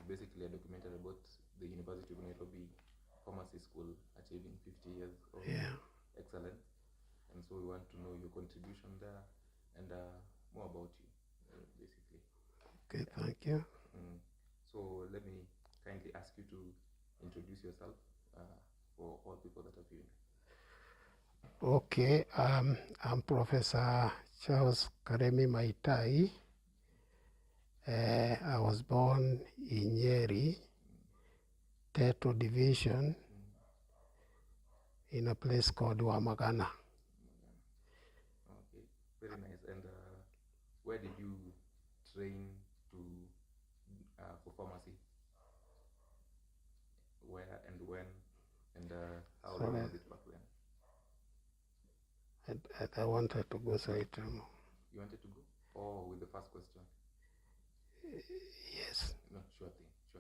basically a documentary about the University of Nairobi Pharmacy School achieving 50 years of excellence. And so we want to know your contribution there and more about you, basically. Okay, thank you. So let me kindly ask you to introduce yourself for all people that are viewing. Okay, I'm Professor Charles Karemi Maitai. I was born in Nyeri, Teto Division, in a place called Wamagana. Okay, very nice. And where did you train to for pharmacy? Where and when? And how long was it back then? I wanted to go straight to... You wanted to go? Oh, with the first question? Yes. No, sure thing, sir.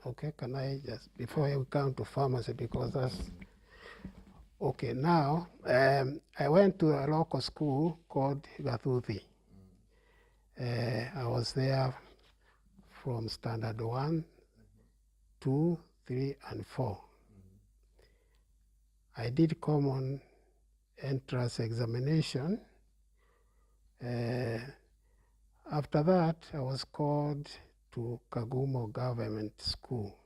Okay, can I just, before I come to pharmacy, because that's... Okay, now, I went to a local school called Gathuthi. I was there from standard 1, 2, 3, and 4. I did common entrance examination. After that, I was called to Kagumo Government School.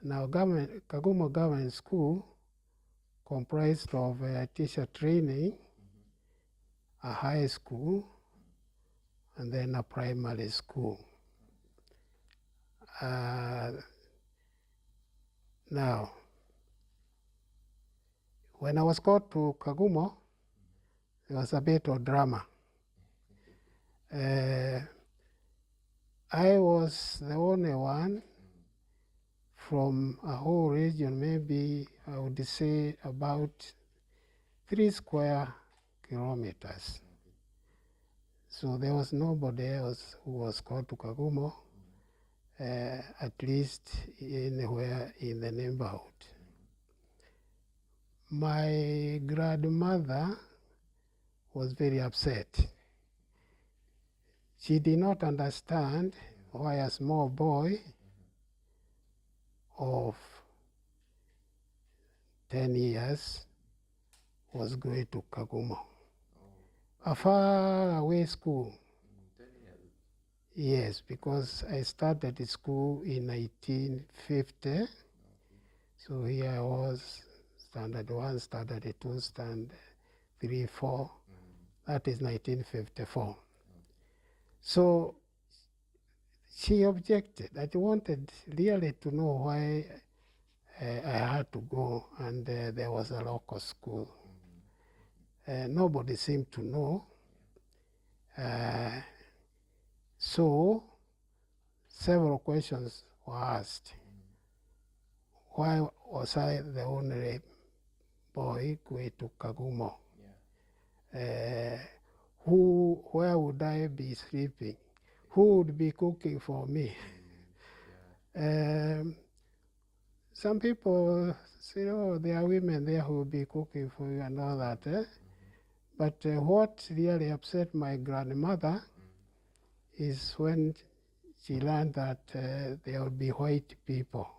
Now, Kagumo Government School comprised of teacher training, a high school, and then a primary school. Now, when I was called to Kagumo, there was a bit of drama. I was the only one from a whole region, maybe I would say about 3 square kilometers. So there was nobody else who was called to Kagumo, at least anywhere in the neighborhood. My grandmother was very upset. She did not understand why a small boy of 10 years was going to Kagumo, a far away school. 10 years? Yes, because I started school in 1950. So here I was, standard 1, standard 2, standard 3, 4. That is 1954. So she objected. I wanted really to know why I had to go, and there was a local school. Nobody seemed to know. So several questions were asked. Why was I the only boy going to Kagumo? Where would I be sleeping? Who would be cooking for me? Some people say, oh, there are women there who will be cooking for you and all that. But what really upset my grandmother is when she learned that there would be white people.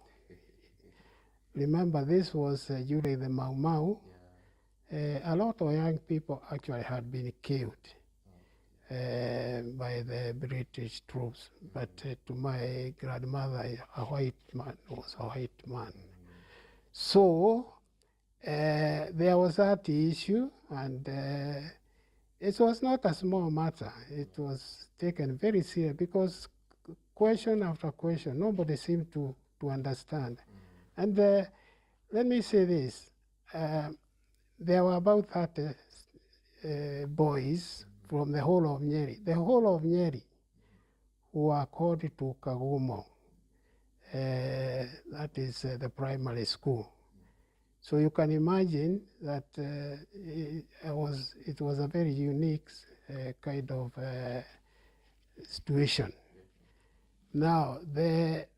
Remember, this was during the Mau Mau. A lot of young people actually had been killed by the British troops. But to my grandmother, a white man was a white man. So there was that issue, and it was not a small matter. It was taken very serious because question after question, nobody seemed to understand. And let me say this. There were about 30 boys from the whole of Nyeri. The whole of Nyeri who were called to Kagumo. That is the primary school. So you can imagine that it was a very unique kind of situation. Now, the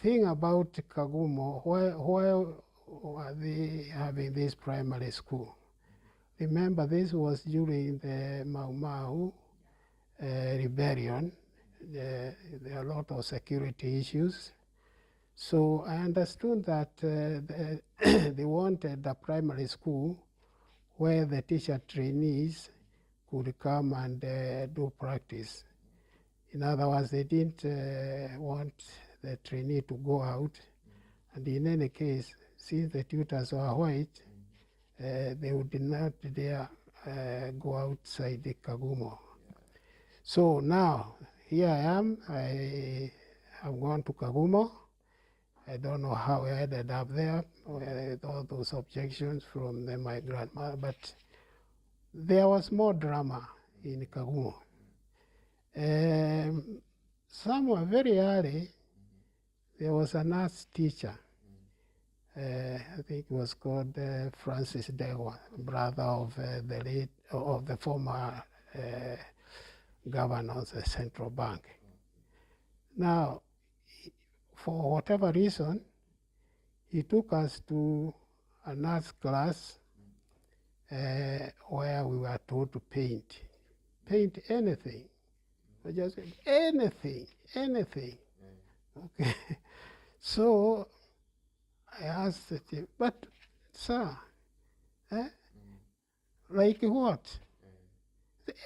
thing about Kagumo, why are they having this primary school? Remember, this was during the Mau Mau rebellion there are a lot of security issues. So I understood that they wanted a primary school where the teacher trainees could come and do practice. In other words, they didn't want the trainee to go out. And in any case, since the tutors were white, they would not dare go outside the Kagumo. So now, here I am. I have gone to Kagumo. I don't know how I ended up there with all those objections from my grandma, but there was more drama in Kagumo. Somewhere very early, there was a nurse teacher. I think it was called Francis Dewa, brother of the former governor of the central bank. Now, for whatever reason, he took us to a nurse class where we were told to paint anything, just anything. Okay, so I asked the chief, but sir, like what?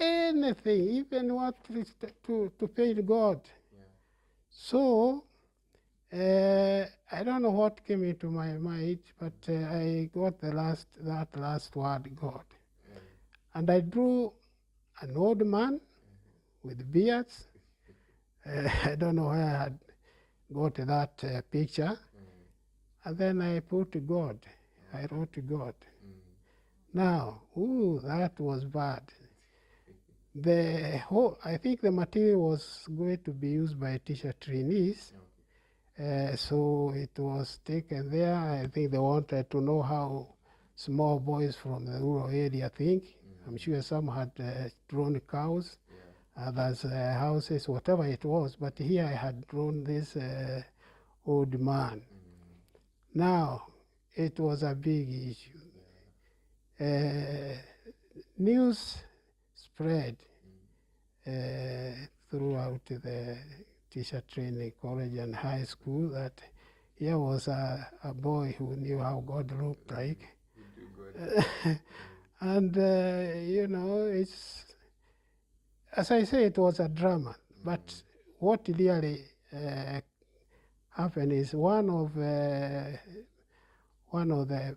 Anything, even what to paint God. So I don't know what came into my mind, but I got that last word, God. And I drew an old man with beards. I don't know where I had got that picture. And then I put God. I wrote God. Now, that was bad. I think the material was going to be used by teacher trainees. So it was taken there. I think they wanted to know how small boys from the rural area think. I'm sure some had drawn cows, others houses, whatever it was. But here I had drawn this old man. Now, it was a big issue. News spread throughout the teacher training college and high school that here was a boy who knew how God looked like. And, it's, as I say, it was a drama. But what really happened is one of the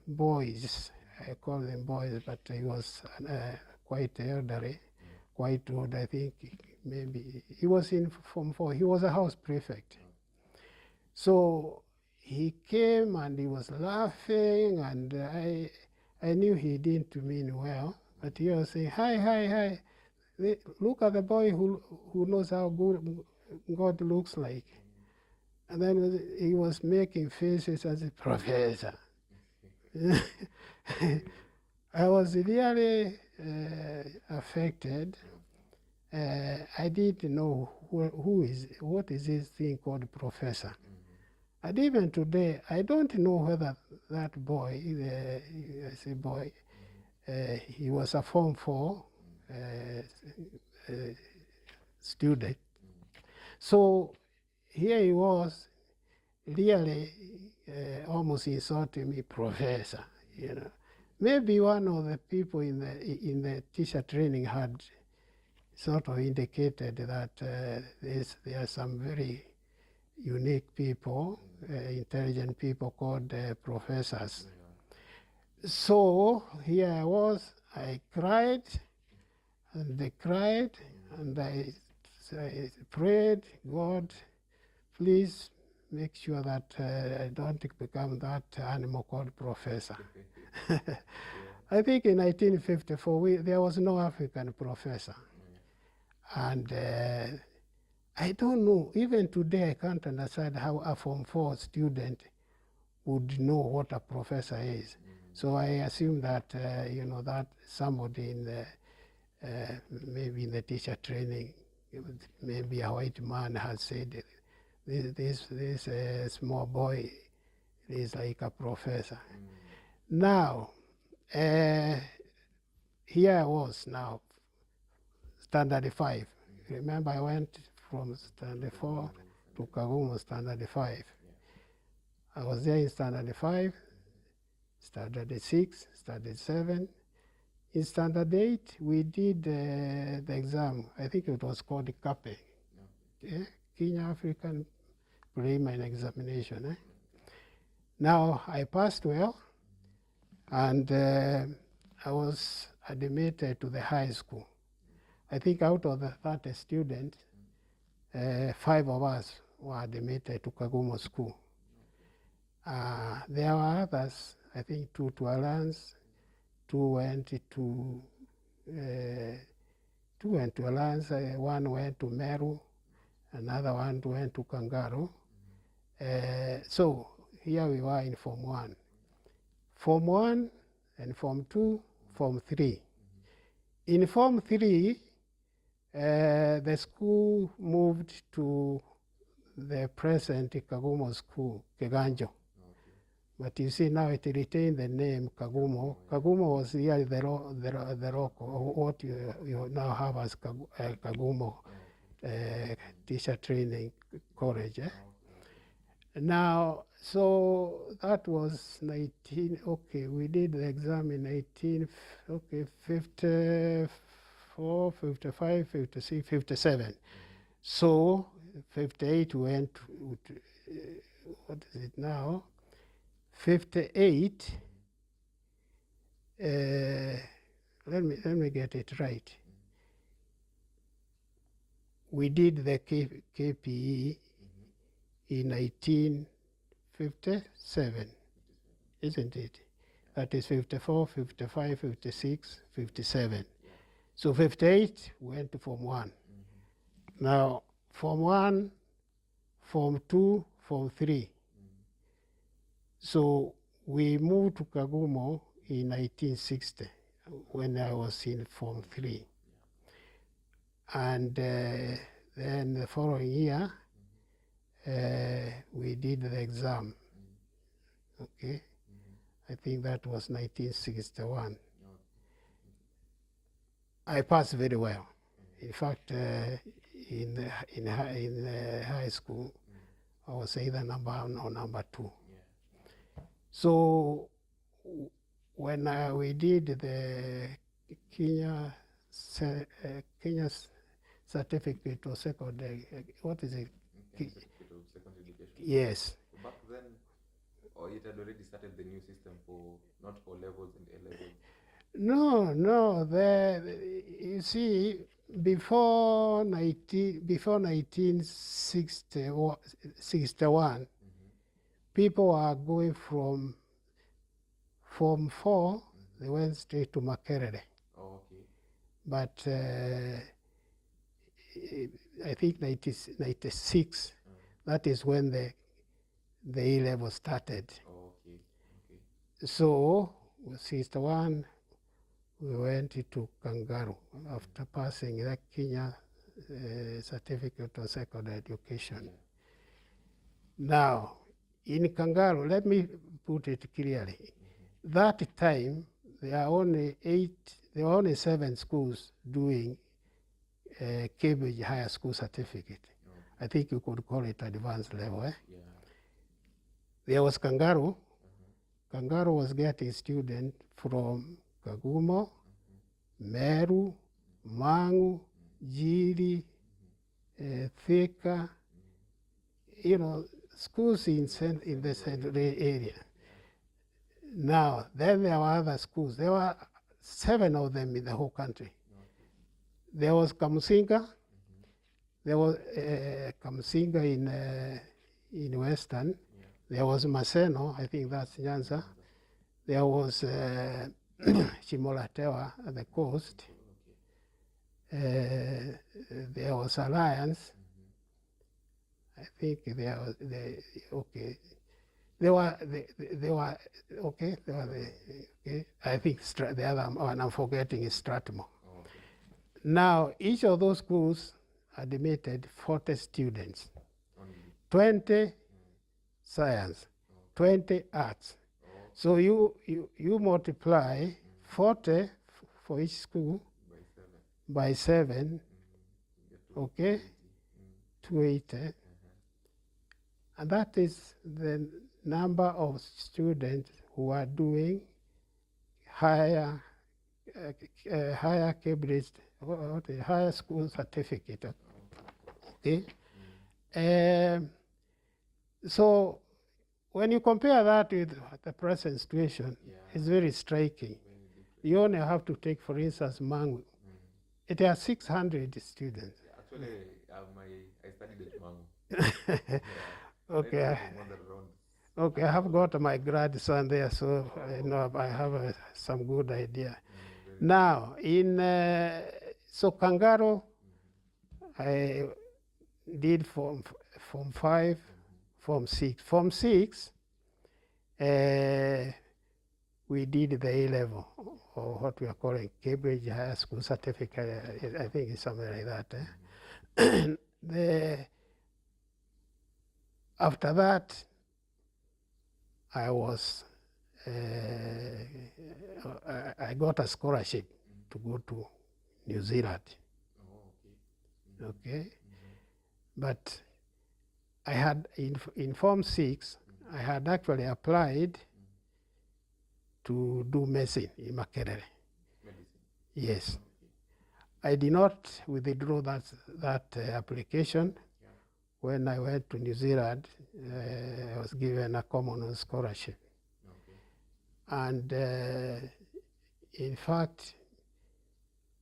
boys, I call them boys, but he was quite elderly, quite old, I think. Maybe he was in Form 4. He was a house prefect. So he came and he was laughing, and I knew he didn't mean well, but he was saying, hi. Look at the boy who knows how good God looks like. And then he was making faces as a professor. I was really affected. I didn't know what is this thing called professor. And even today, I don't know whether that boy, I say boy, he was a Form 4 student. So here he was, really almost insulting me, professor. Maybe one of the people in the teacher training had sort of indicated that there are some very unique people, intelligent people called professors. So here I was, I cried, and they cried, and I prayed, God, please make sure that I don't become that animal called professor. I think in 1954, there was no African professor. And I don't know, even today I can't understand how a Form 4 student would know what a professor is. So I assume that, that somebody in the, maybe in the teacher training, maybe a white man has said, this small boy is like a professor. Now, here I was now, standard 5. Remember, I went from standard 4 to Kagumo standard 5. I was there in standard 5, standard 6, standard 7. In standard 8, we did the exam. I think it was called the CAPE, Kenya African Preliminary Examination. Now, I passed well, and I was admitted to the high school. I think out of the 30 students, 5 of us were admitted to Kagumo School. There were others, I think 2 to Alliance, 2 went to Alliance, 1 went to Meru, another one went to Kangaru. So here we were in Form 1. Form 1 and Form 2, Form 3. In Form 3, the school moved to the present Kagumo School, Keganjo. But you see now it retained the name Kagumo. Kagumo was really the rock, what you now have as Kagumo Teacher Training College. Now, so that was 19, okay, we did the exam in 54, 55, 56, 57. So, 58 went, what is it now? 58, let me get it right. We did the KPE in 1957, isn't it? That is 54, 55, 56, 57. So 58 went to Form 1. Now, Form 1, Form 2, Form 3. So we moved to Kagumo in 1960 when I was in Form 3. And then the following year, we did the exam. Okay, I think that was 1961. I passed very well. In fact, in high school, I was either number 1 or number 2. So when we did the Kenya certificate of secondary, what is it? Certificate of secondary education. Yes. Back then, or it had already started the new system for not O levels and A levels. No. You see, before 1961, people are going from Form 4, they went straight to Makerere. Oh, okay. But I think 96, that is when the A level started. Oh, okay. So, 61, we went to Kangaru after passing the Kenya Certificate of Secondary Education. Now, in Kangaru, let me put it clearly. That time, there are only 7 schools doing Cambridge Higher School Certificate. I think you could call it advanced level. There was Kangaru. Kangaru was getting students from Kagumo, Meru, Mangu, Jiri, Thika, schools in the central area. Now, then there were other schools. There were 7 of them in the whole country. There was Kamusinga. There was Kamusinga in Western. There was Maseno, I think that's Nyanza. There was Chimolatewa at the coast. There was Alliance. I think there were I think the other one I'm forgetting is Stratmo. Now, each of those schools admitted 40 students, 20 science, 20 arts. So you multiply 40 for each school by 7, okay? 280. And that is the number of students who are doing higher Cambridge, higher school certificate. Okay. So when you compare that with the present situation, it's very striking. You only have to take, for instance, Mangu. It has 600 students. Actually, I studied at Mangu. Okay. Okay, I have got my grandson there, so I know I have some good idea. Now, in so Kangaro, I did Form 5, Form 6. Form 6, we did the A-level, or what we are calling Cambridge High School Certificate. I think it's something like that. After that, I was I got a scholarship to go to New Zealand. Okay. But I had in Form 6, I had actually applied to do medicine in Makerere. Yes. I did not withdraw that application. When I went to New Zealand, I was given a Commonwealth scholarship. And in fact,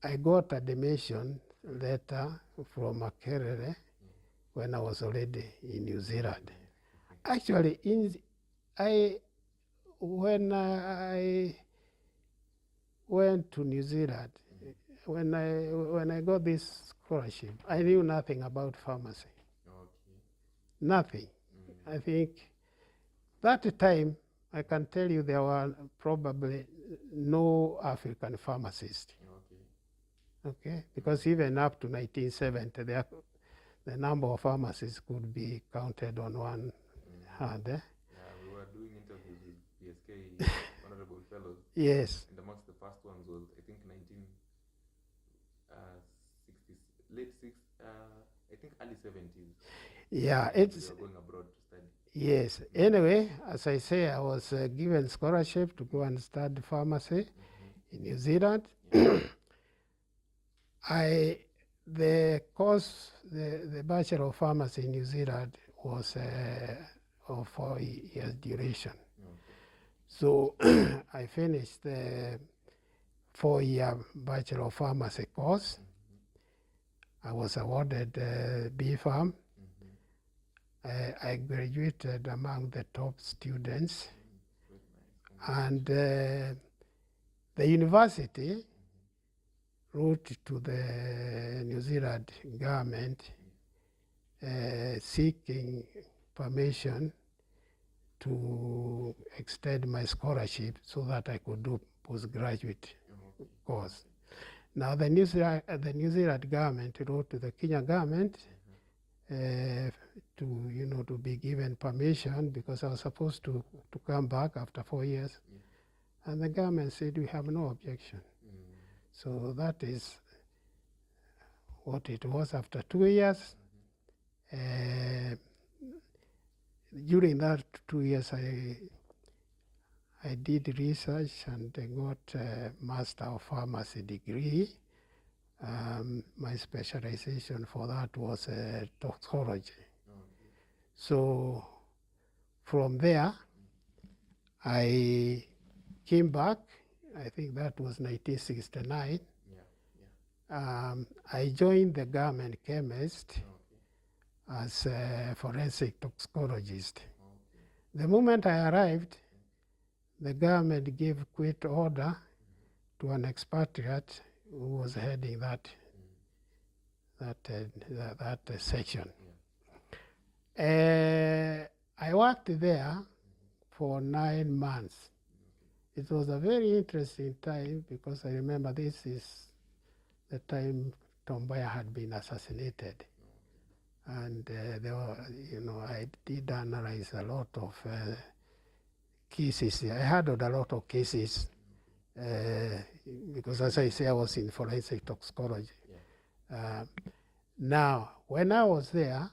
I got a demotion letter from Makerere when I was already in New Zealand. Actually, when I went to New Zealand, when I got this scholarship, I knew nothing about pharmacy. Nothing. I think that time, I can tell you there were probably no African pharmacists. Okay? Because even up to 1970, the number of pharmacists could be counted on one hand. Yeah, we were doing interviews with PSK, honorable fellows. Yes. And amongst the first ones was, I think, 1960s, late 60s, I think early 70s. Yeah, it's going abroad to study. Yes. Anyway, as I say, I was given scholarship to go and study pharmacy in New Zealand. The course, the Bachelor of Pharmacy in New Zealand was of 4 years duration. So I finished the 4-year Bachelor of Pharmacy course. I was awarded B.Pharm. I graduated among the top students. And the university wrote to the New Zealand government seeking permission to extend my scholarship so that I could do postgraduate course. Now the New Zealand government wrote to the Kenya government to be given permission, because I was supposed to come back after 4 years. And the government said, we have no objection. So that is what it was. After 2 years, during that 2 years, I did research and I got a Master of Pharmacy degree. My specialization for that was toxicology. So from there, I came back. I think that was 1969. I joined the government chemist as a forensic toxicologist. The moment I arrived, the government gave quit order to an expatriate who was heading that section. I worked there for 9 months. It was a very interesting time, because I remember this is the time Tom Mboya had been assassinated. And there were, I did analyze a lot of cases. I handled a lot of cases because, as I say, I was in forensic toxicology. Now, when I was there,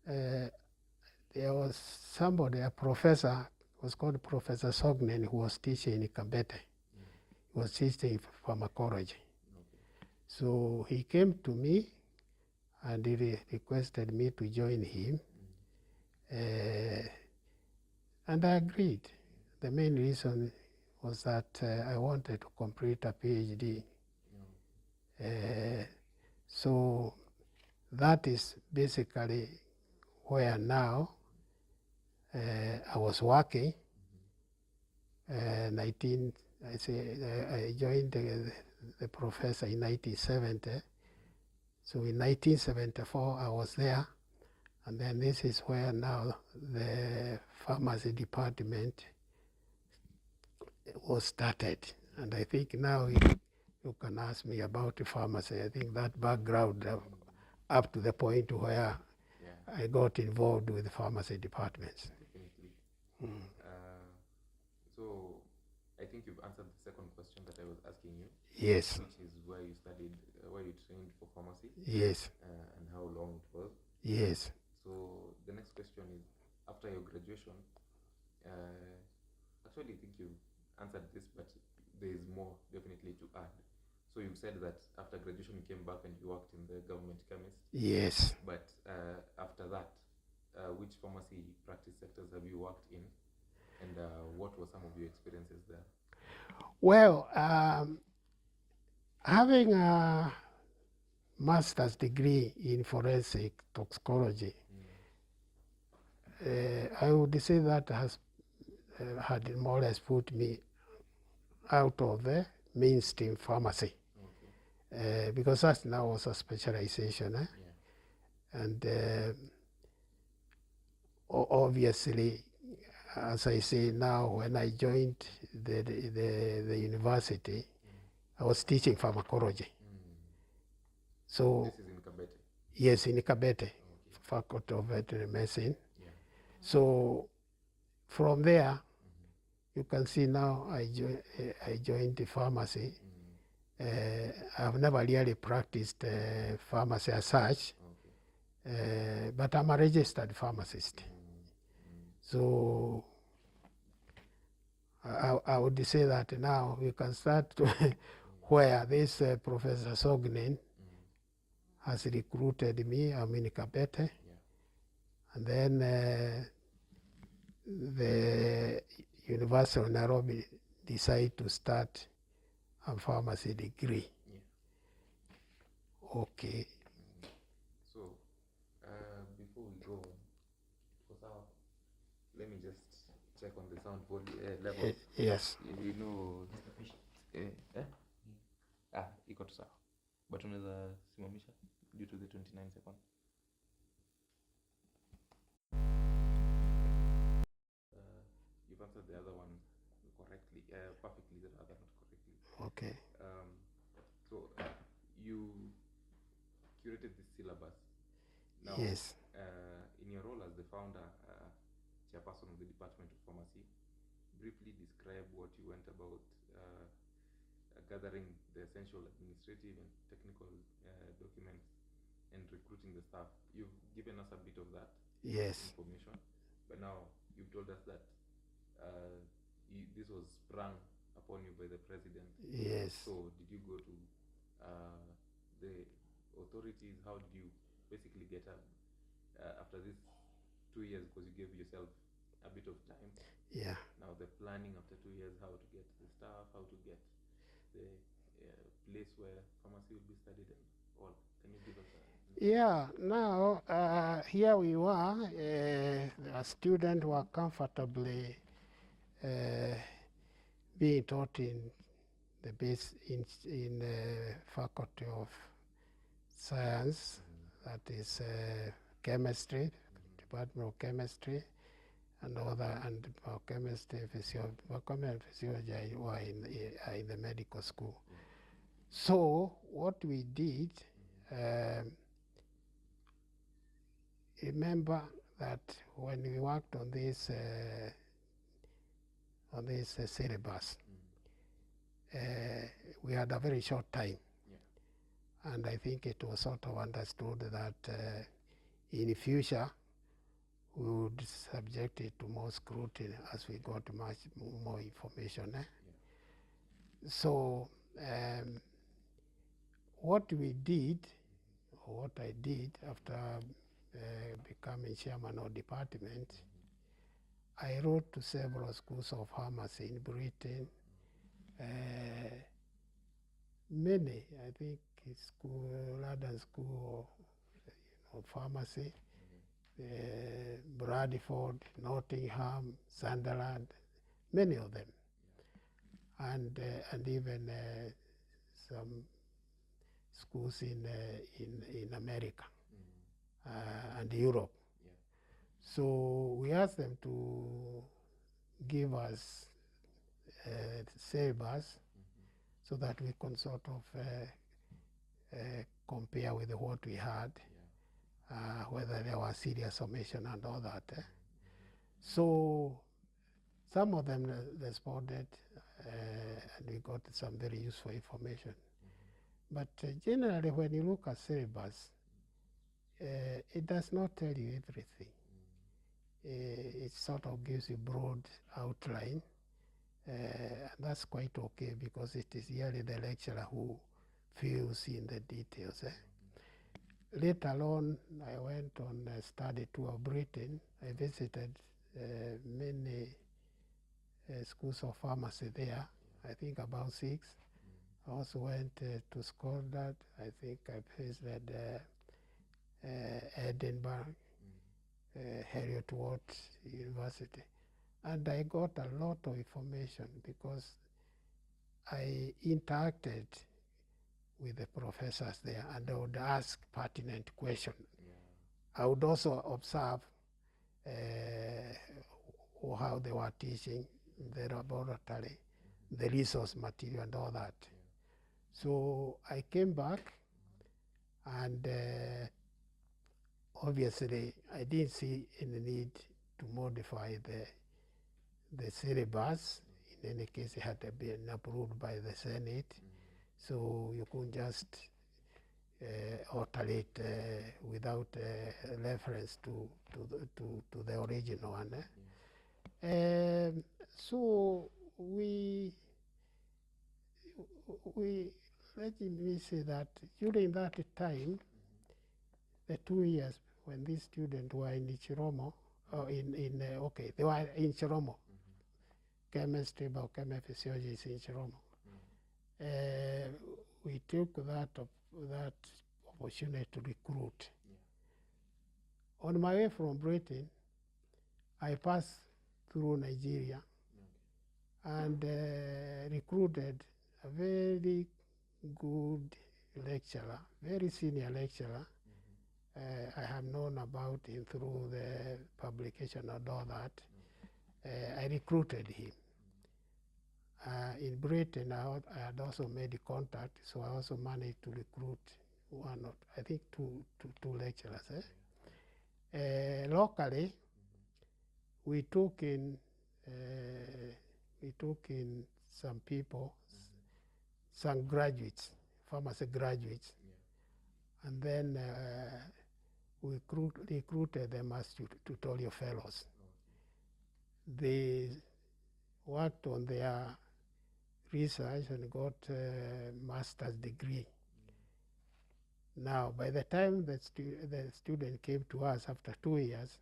there was somebody, a professor, was called Professor Sognen, who was teaching in Kabete. He was teaching pharmacology. So he came to me and he requested me to join him. And I agreed. The main reason was that I wanted to complete a PhD. So that is basically where now I was working. I joined the professor in 1970. So in 1974 I was there, and then this is where now the pharmacy department was started. And I think now you can ask me about the pharmacy. I think that background up to the point where I got involved with the pharmacy departments. Definitely. So I think you've answered the second question that I was asking you. Yes. Which is where you studied, where you trained for pharmacy. Yes. And how long it was. Yes. So the next question is, after your graduation, actually I think you answered this, but there is more definitely to add. So you said that after graduation you came back and you worked in the government chemist. Yes. But after that, which pharmacy practice sectors have you worked in, and what were some of your experiences there? Well, having a master's degree in forensic toxicology, I would say that has had more or less put me out of the mainstream pharmacy. Because that now was a specialization. And obviously, as I say now, when I joined the university, I was teaching pharmacology. So this is in Kabete? Yes, in Kabete, Faculty of Veterinary Medicine. So from there, you can see now I joined the pharmacy. I've never really practiced pharmacy as such, but I'm a registered pharmacist. So I would say that now we can start where this Professor Sognen has recruited me. I'm in Kabete. And then the University of Nairobi decided to start a pharmacy degree. Okay. So, before we go on, let me just check on the sound level. Yes. You know, iko tu sawa, but unaweza simamisha due to the 29 seconds. You've answered the other one correctly, perfectly, the other not correctly. Okay. So you curated this syllabus. Now, yes. In your role as the founder, chairperson of the Department of Pharmacy, briefly describe what you went about gathering the essential administrative and technical documents and recruiting the staff. You've given us a bit of that information, but now you've told us that this was sprung upon you by the president. Yes. So did you go to the authorities? How did you basically get up after this 2 years, because you gave yourself a bit of time? Yeah. Now the planning after 2 years, how to get the staff, how to get the place where pharmacy will be studied and all. Can you give us a... Yeah, now here we were, a student were comfortably being taught in the base in Faculty of Science, that is chemistry, Department of Chemistry, and other, and biochemistry, physiology were in the medical school. So what we did, remember that when we worked on this syllabus, we had a very short time. And I think it was sort of understood that in the future we would subject it to more scrutiny as we got much more information. So what we did, or what I did after becoming chairman of department, I wrote to several schools of pharmacy in Britain. Many, I think, London School of Pharmacy, Bradford, Nottingham, Sunderland, many of them, and even some schools in America and Europe. So we asked them to give us syllabus so that we can sort of compare with what we had, whether there was serious omission and all that. So some of them responded, and we got some very useful information. But generally, when you look at syllabus, it does not tell you everything. It sort of gives you broad outline, and that's quite okay because it is really the lecturer who fills in the details. Later on, I went on a study tour of Britain. I visited many schools of pharmacy there, I think about 6. I also went to Scotland. I think I visited Edinburgh, Heriot Watt University. And I got a lot of information because I interacted with the professors there, and I would ask pertinent questions. I would also observe how they were teaching, the laboratory, the resource material, and all that. So I came back, and obviously I didn't see any need to modify the syllabus. In any case, it had been approved by the Senate, so you couldn't just alter it without reference to the original one. So we let me say that during that time, the 2 years when these students were in Chiromo, they were in Chiromo, chemistry, biochemistry, physiology is in Chiromo. We took that opportunity to recruit. On my way from Britain, I passed through Nigeria and recruited a very good lecturer, very senior lecturer. I have known about him through the publication and all that. I recruited him. In Britain, I had also made contact, so I also managed to recruit two lecturers. Locally, we took in some people, some graduates, pharmacy graduates, and then we recruited them as tutorial fellows. They worked on their research and got a master's degree. Now, by the time the student came to us after 2 years,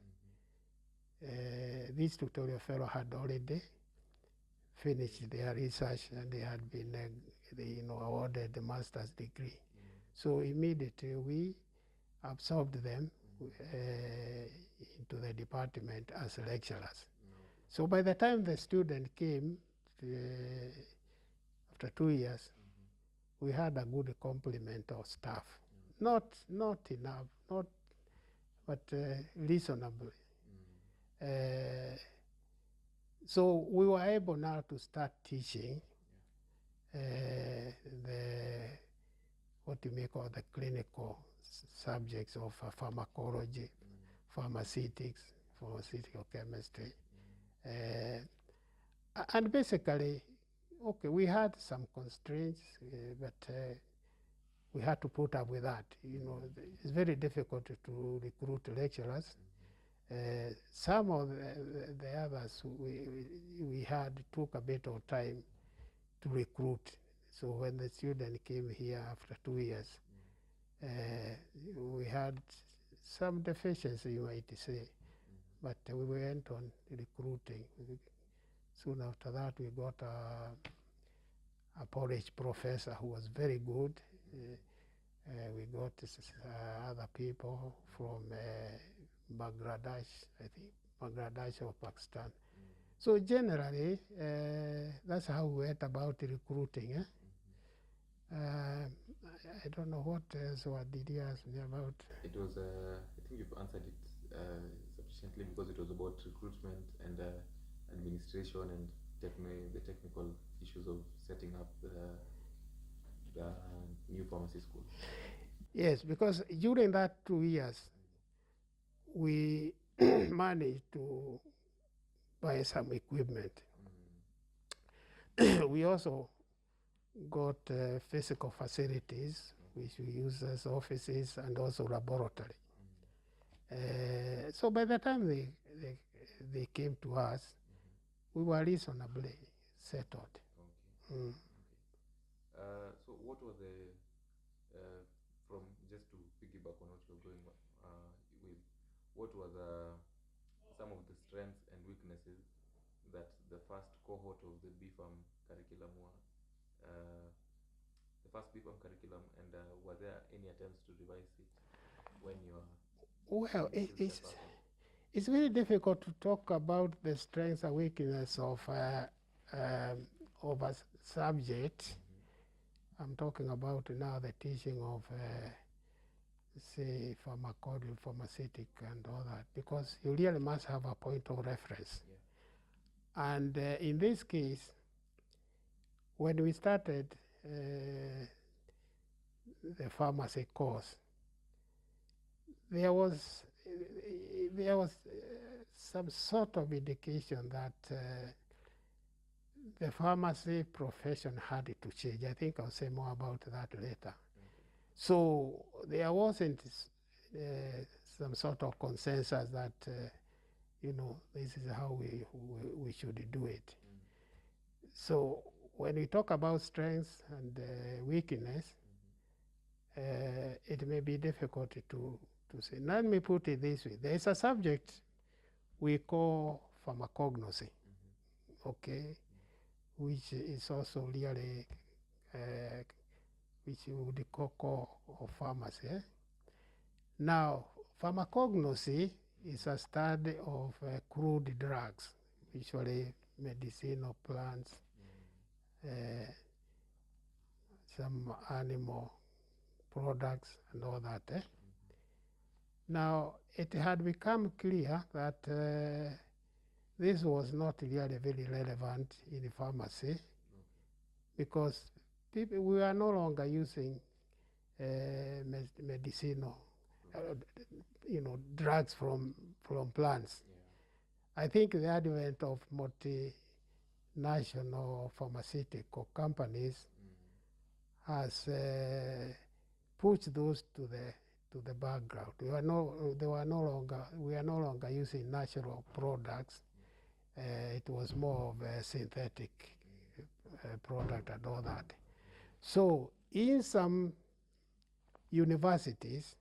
these tutorial fellows had already finished their research and they had been awarded the master's degree. So immediately we absorbed them into the department as lecturers. So by the time the student came after 2 years, we had a good complement of staff. Not enough, but reasonably. So we were able now to start teaching what you may call the clinical subjects of pharmacology, pharmaceutical chemistry. And basically, we had some constraints, but we had to put up with that. You know, it's very difficult to recruit lecturers. Some of the others we had took a bit of time to recruit. So when the student came here after 2 years, we had some deficiency, you might say, but we went on recruiting. Soon after that, we got a Polish professor who was very good. We got other people from Bangladesh, I think, Bangladesh or Pakistan. So generally, that's how we went about recruiting. I don't know what else. What did you ask me about? It was, I think you've answered it sufficiently, because it was about recruitment and administration and the technical issues of setting up the new pharmacy school. Yes, because during that 2 years, we managed to buy some equipment. We also got physical facilities, which we use as offices and also laboratory. So by the time they came to us, we were reasonably settled. Okay. So what were from, just to piggyback on what you're going with, what were some of the strengths and weaknesses that the first cohort of the BPharm curriculum and were there any attempts to revise it when you are? Well, it's very difficult to talk about the strengths and weaknesses of a subject. I'm talking about now the teaching of, say, pharmacology, pharmaceutic, and all that, because you really must have a point of reference. Yeah. And in this case, when we started the pharmacy course, there was some sort of indication that the pharmacy profession had to change. I think I'll say more about that later. So there wasn't some sort of consensus that this is how we should do it. So when we talk about strengths and weakness, it may be difficult to say. Let me put it this way. There is a subject we call pharmacognosy, okay, which is also really, which you would call of pharmacy. Now, pharmacognosy is a study of crude drugs, usually medicinal plants, some animal products and all that. Now, it had become clear that this was not really very relevant in pharmacy, because we are no longer using medicinal, drugs from plants. Yeah. I think the advent of multinational pharmaceutical companies has pushed those to the background. We are no longer using natural products. It was more of a synthetic product and all that. So in some universities,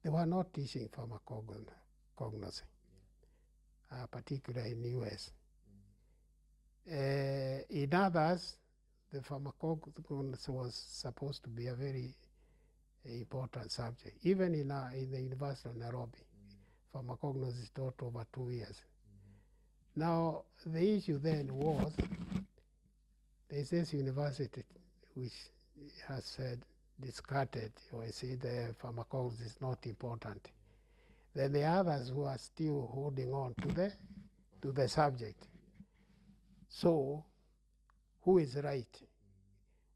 they were not teaching pharmacognosy, particularly in the US. In others, the pharmacognosy was supposed to be a very important subject. Even in the University of Nairobi, pharmacognosy is taught over 2 years. Now, the issue then was, there's this university which has said, discarded, or said the pharmacology is not important. Then the others who are still holding on to the subject. So, who is right?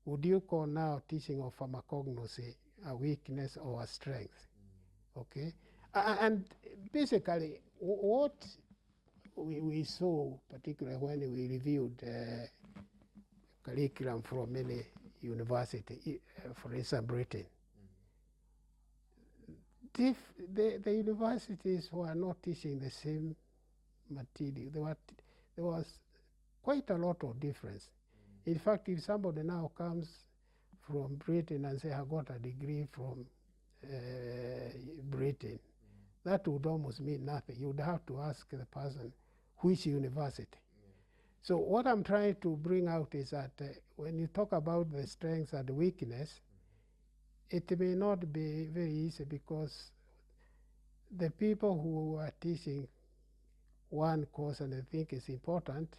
Would you call now teaching of pharmacognosy a weakness or a strength? Okay? And basically, what we saw, particularly when we reviewed curriculum from many university, for instance, Britain. The universities were not teaching the same material. There was quite a lot of difference. In fact, if somebody now comes from Britain and say, I got a degree from Britain, that would almost mean nothing. You would have to ask the person, which university? So what I'm trying to bring out is that when you talk about the strengths and the weakness, it may not be very easy, because the people who are teaching one course and they think it's important,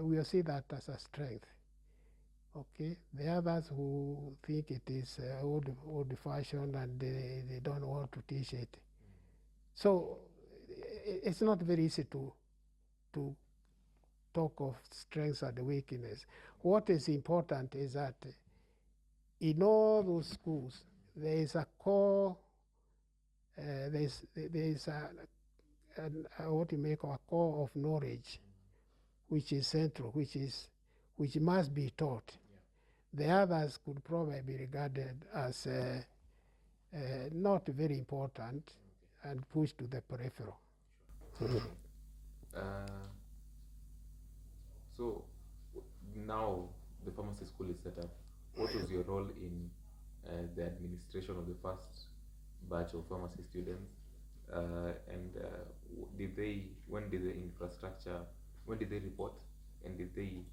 we'll see that as a strength. Okay, the others who think it is old-fashioned and they don't want to teach it. So it's not very easy to talk of strengths and weakness. What is important is that in all those schools, there is a core, there is what you may call a core of knowledge, which is central, which must be taught. The others could probably be regarded as not very important and pushed to the peripheral. So now the pharmacy school is set up. What was your role in the administration of the first batch of pharmacy students? When did they report, and did they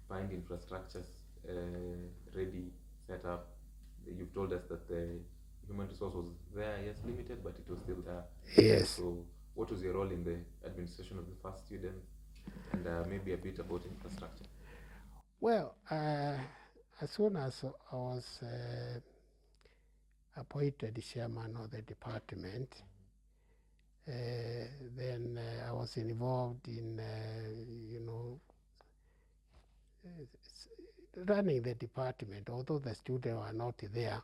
find infrastructures ready, set up? You've told us that the human resource was there, yes, limited, but it was still there. Yes. So what was your role in the administration of the first students, and maybe a bit about infrastructure? Well, as soon as I was appointed chairman of the department, then I was involved in, running the department. Although the students were not there,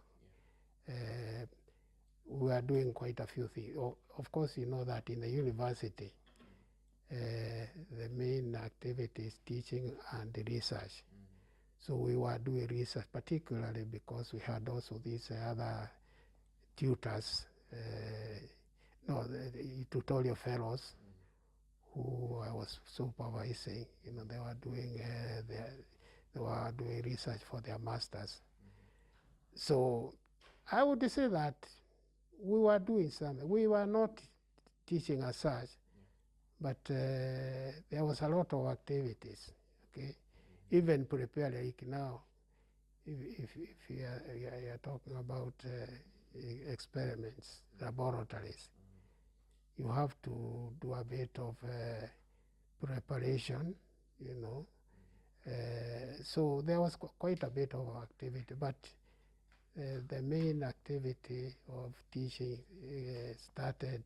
we were doing quite a few things. Of course, you know that in the university, the main activity is teaching and research. So we were doing research, particularly because we had also these other tutors, the tutorial fellows, who I was supervising. They were doing research for their masters. So I would say that we were doing something. We were not teaching as such, but there was a lot of activities. Okay, even preparing like now. If you are talking about experiments, laboratories, you have to do a bit of preparation, so there was quite a bit of activity, but the main activity of teaching started,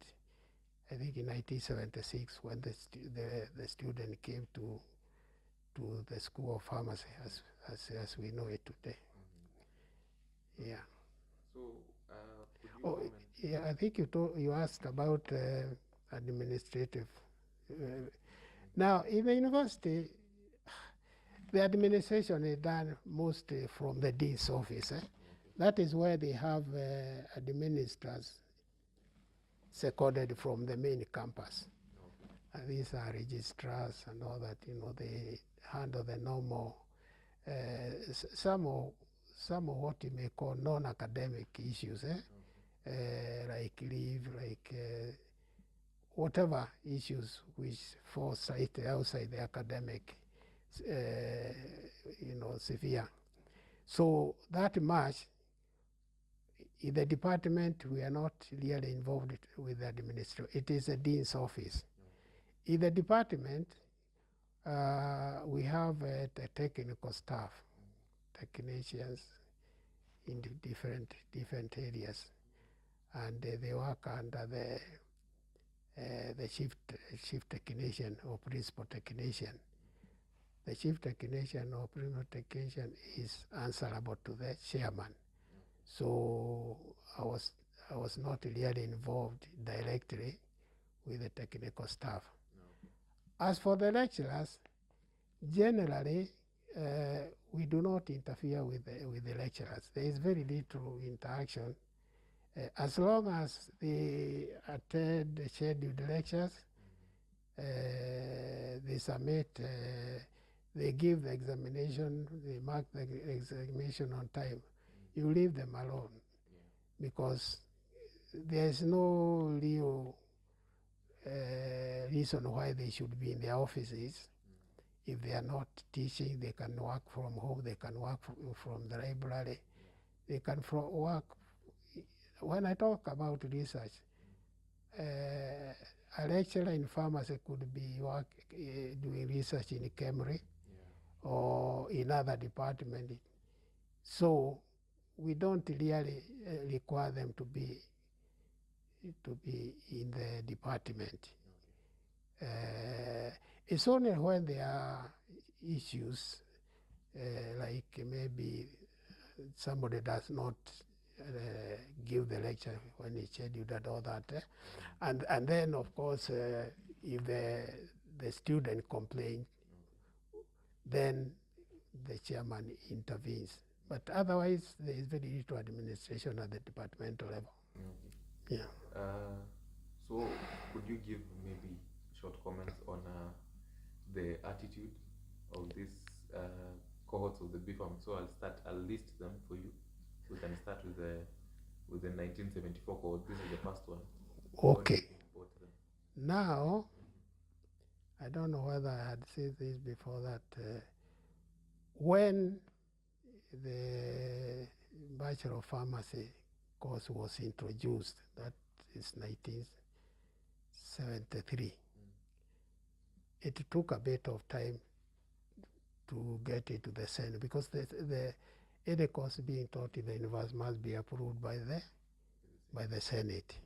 I think, in 1976, when the student came to the School of Pharmacy as we know it today. Yeah. So, could you yeah, I think you asked about administrative. Now, in the university, the administration is done mostly from the dean's office. That is where they have administrators seconded from the main campus. These are registrars and all that. They handle the normal, some of what you may call non-academic issues, like leave, like whatever issues which fall outside the academic, sphere. So that much, in the department, we are not really involved with the administration. It is the dean's office. In the department, we have the technical staff, technicians in the different areas, and they work under the chief technician or principal technician. The chief technician or principal technician is answerable to the chairman. So I was not really involved directly with the technical staff. As for the lecturers, generally we do not interfere with the lecturers. There is very little interaction. As long as they attend the scheduled lectures, they submit, they give the examination, they mark the examination on time. You leave them alone, because there's no real reason why they should be in their offices. If they are not teaching, they can work from home, they can work from the library, they can work. When I talk about research, a lecturer in pharmacy could be doing research in chemistry or in other department. So we don't really require them to be in the department. It's only when there are issues, like maybe somebody does not give the lecture when it's scheduled and all that. And then, of course, if the student complains, then the chairman intervenes. But otherwise, there is very little administration at the departmental level. Yeah. So could you give maybe short comments on the attitude of these cohorts of the BFAM? So I'll list them for you. We can start with the 1974 cohort. This is the first one. Okay. Now, I don't know whether I had said this before, that when the Bachelor of Pharmacy course was introduced, that is 1973, it took a bit of time to get into the Senate, because any course being taught in the university must be approved by the Senate.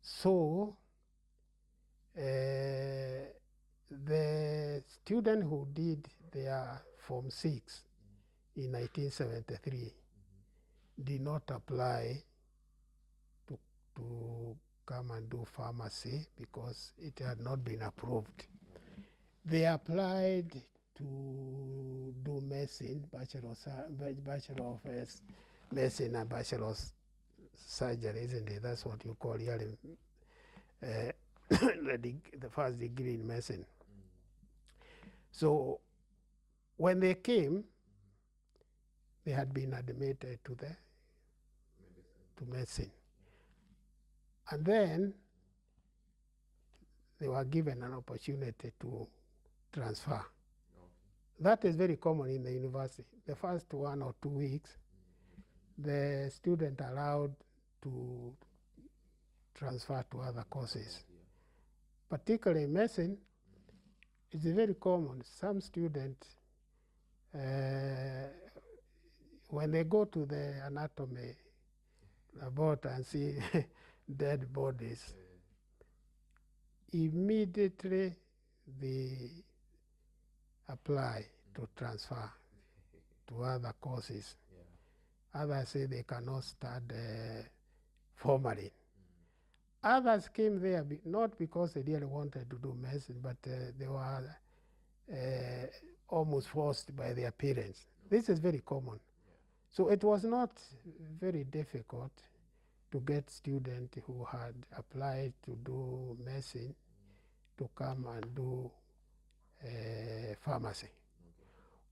So the student who did their Form 6 in 1973 did not apply to come and do pharmacy because it had not been approved. They applied to do medicine, Bachelor of Medicine and Bachelor of Surgery, isn't it? That's what you call here, the first degree in medicine. So when they came, they had been admitted to medicine. And then they were given an opportunity to transfer. That is very common in the university. The first 1 or 2 weeks, the student allowed to transfer to other courses. Particularly in medicine, it's very common. Some students, when they go to the anatomy laboratory and see dead bodies, immediately they apply to transfer to other courses. Others say they cannot study formally. Others came there not because they really wanted to do medicine, but they were almost forced by their parents. This is very common. So it was not very difficult to get students who had applied to do medicine to come and do pharmacy.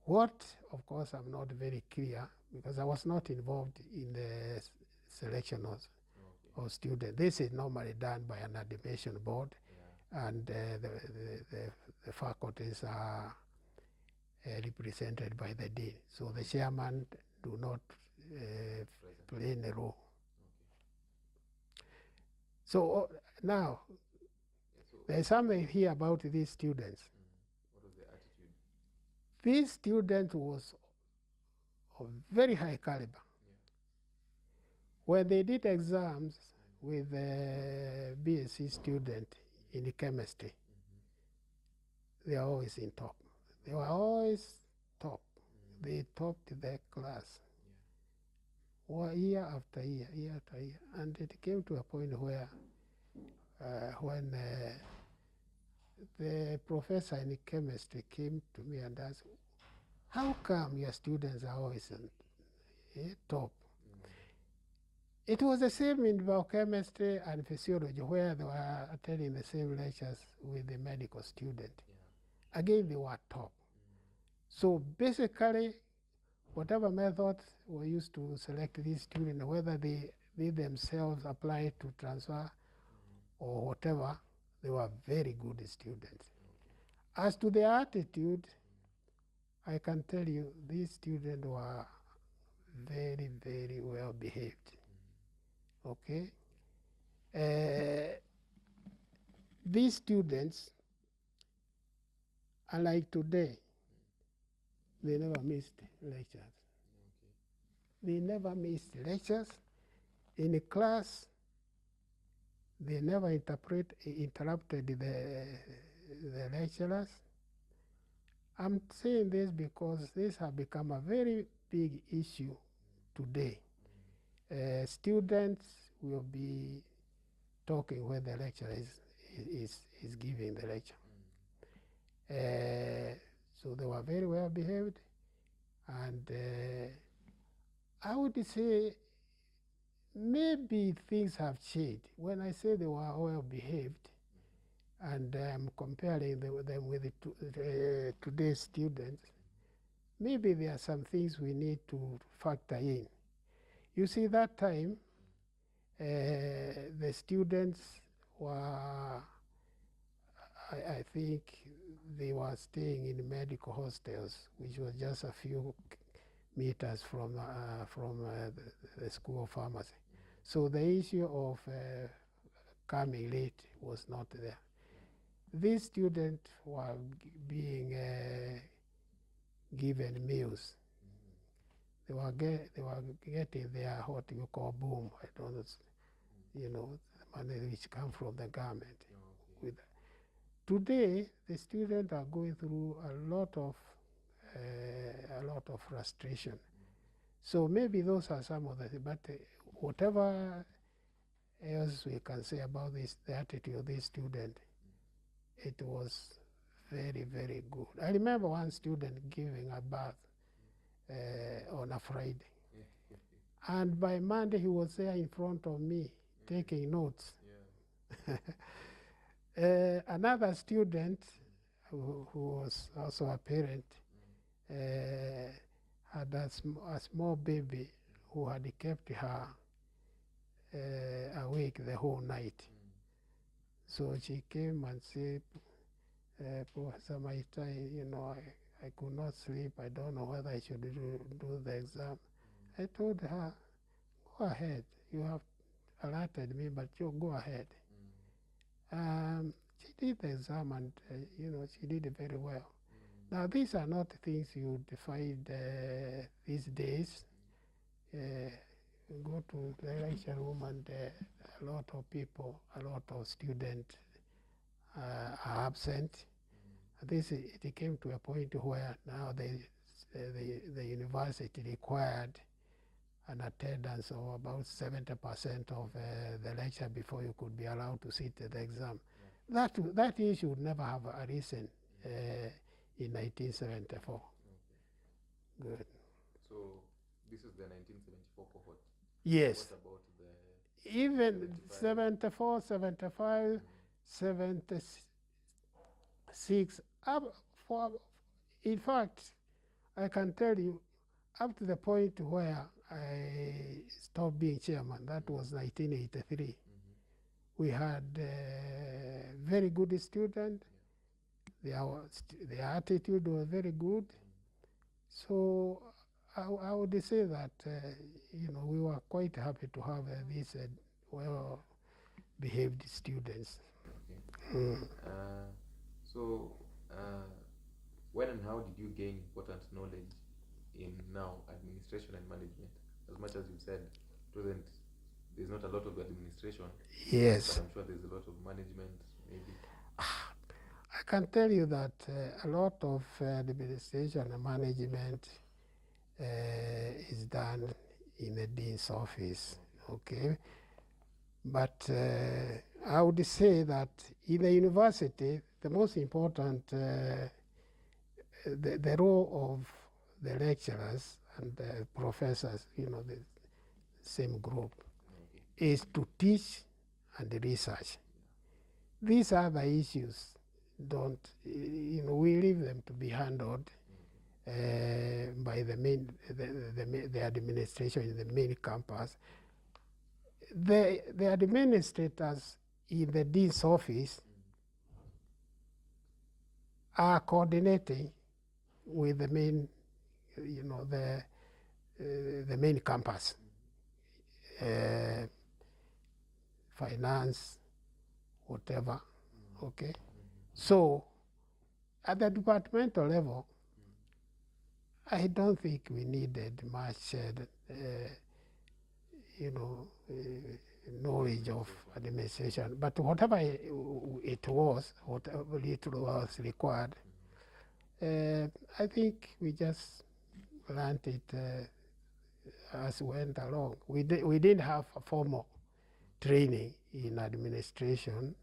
What, of course, I'm not very clear, because I was not involved in the selection of students. This is normally done by an admission board, and the faculties are represented by the dean. So the chairman do not play any role. So now, there's something here about these students. What was their attitude? This student was of very high caliber. When they did exams with the BSc student in chemistry, they are always in top. They were always top. They topped the class. Year after year, year after year. And it came to a point where when the professor in chemistry came to me and asked, how come your students are always top? It was the same in biochemistry and physiology, where they were attending the same lectures with the medical student. Again, they were top. So basically, whatever methods were used to select these students, whether they themselves applied to transfer or whatever, they were very good students. As to their attitude, I can tell you these students were very, very well behaved. Okay? These students, unlike today, they never missed lectures. They never missed lectures. In a class, they never interrupted the lecturers. I'm saying this because this has become a very big issue today. Students will be talking when the lecturer is giving the lecture. So they were very well behaved, and I would say maybe things have changed. When I say they were well behaved, and I'm comparing them with today's students, maybe there are some things we need to factor in. You see, that time, the students were, I think, they were staying in medical hostels, which was just a few meters from the School of Pharmacy. So the issue of coming late was not there. These students were being given meals. They were getting their what you call boom. I don't know, the money which come from the government. With today, the students are going through a lot of frustration. So maybe those are some of the things. But whatever else we can say about this, the attitude of this student, it was very, very good. I remember one student giving a bath on a Friday. And by Monday, he was there in front of me, taking notes. Another student who was also a parent had a small baby who had kept her awake the whole night. So she came and said, Professor Maitai, I could not sleep. I don't know whether I should do the exam. I told her, go ahead. You have alerted me, but you go ahead. She did the exam, and she did it very well. Now, these are not things you find these days. You go to the lecture room, and a lot of people, a lot of students are absent. It came to a point where now the university required an attendance of about 70% of the lecture before you could be allowed to sit at the exam. That issue would never have arisen in 1974. Good. So this is the 1974 cohort? Yes. What about the... Even 74, 75, 76, in fact, I can tell you, up to the point where I stopped being chairman, that was 1983. We had very good students. Their attitude was very good. So I would say that we were quite happy to have these well-behaved students. Okay. So when and how did you gain important knowledge in now administration and management? As much as you said, there's not a lot of administration. Yes. But I'm sure there's a lot of management, maybe. I can tell you that a lot of administration and management is done in the dean's office, okay? But I would say that in the university, the most important, the role of the lecturers and the professors, the same group, is to teach and research. These other issues don't, we leave them to be handled by the administration in the main campus. The administrators in the dean's office are coordinating with the main, the main campus, finance, whatever. Okay, so at the departmental level, I don't think we needed much, knowledge of administration. But whatever it was required, I think we just learned it as we went along. We didn't have a formal training in administration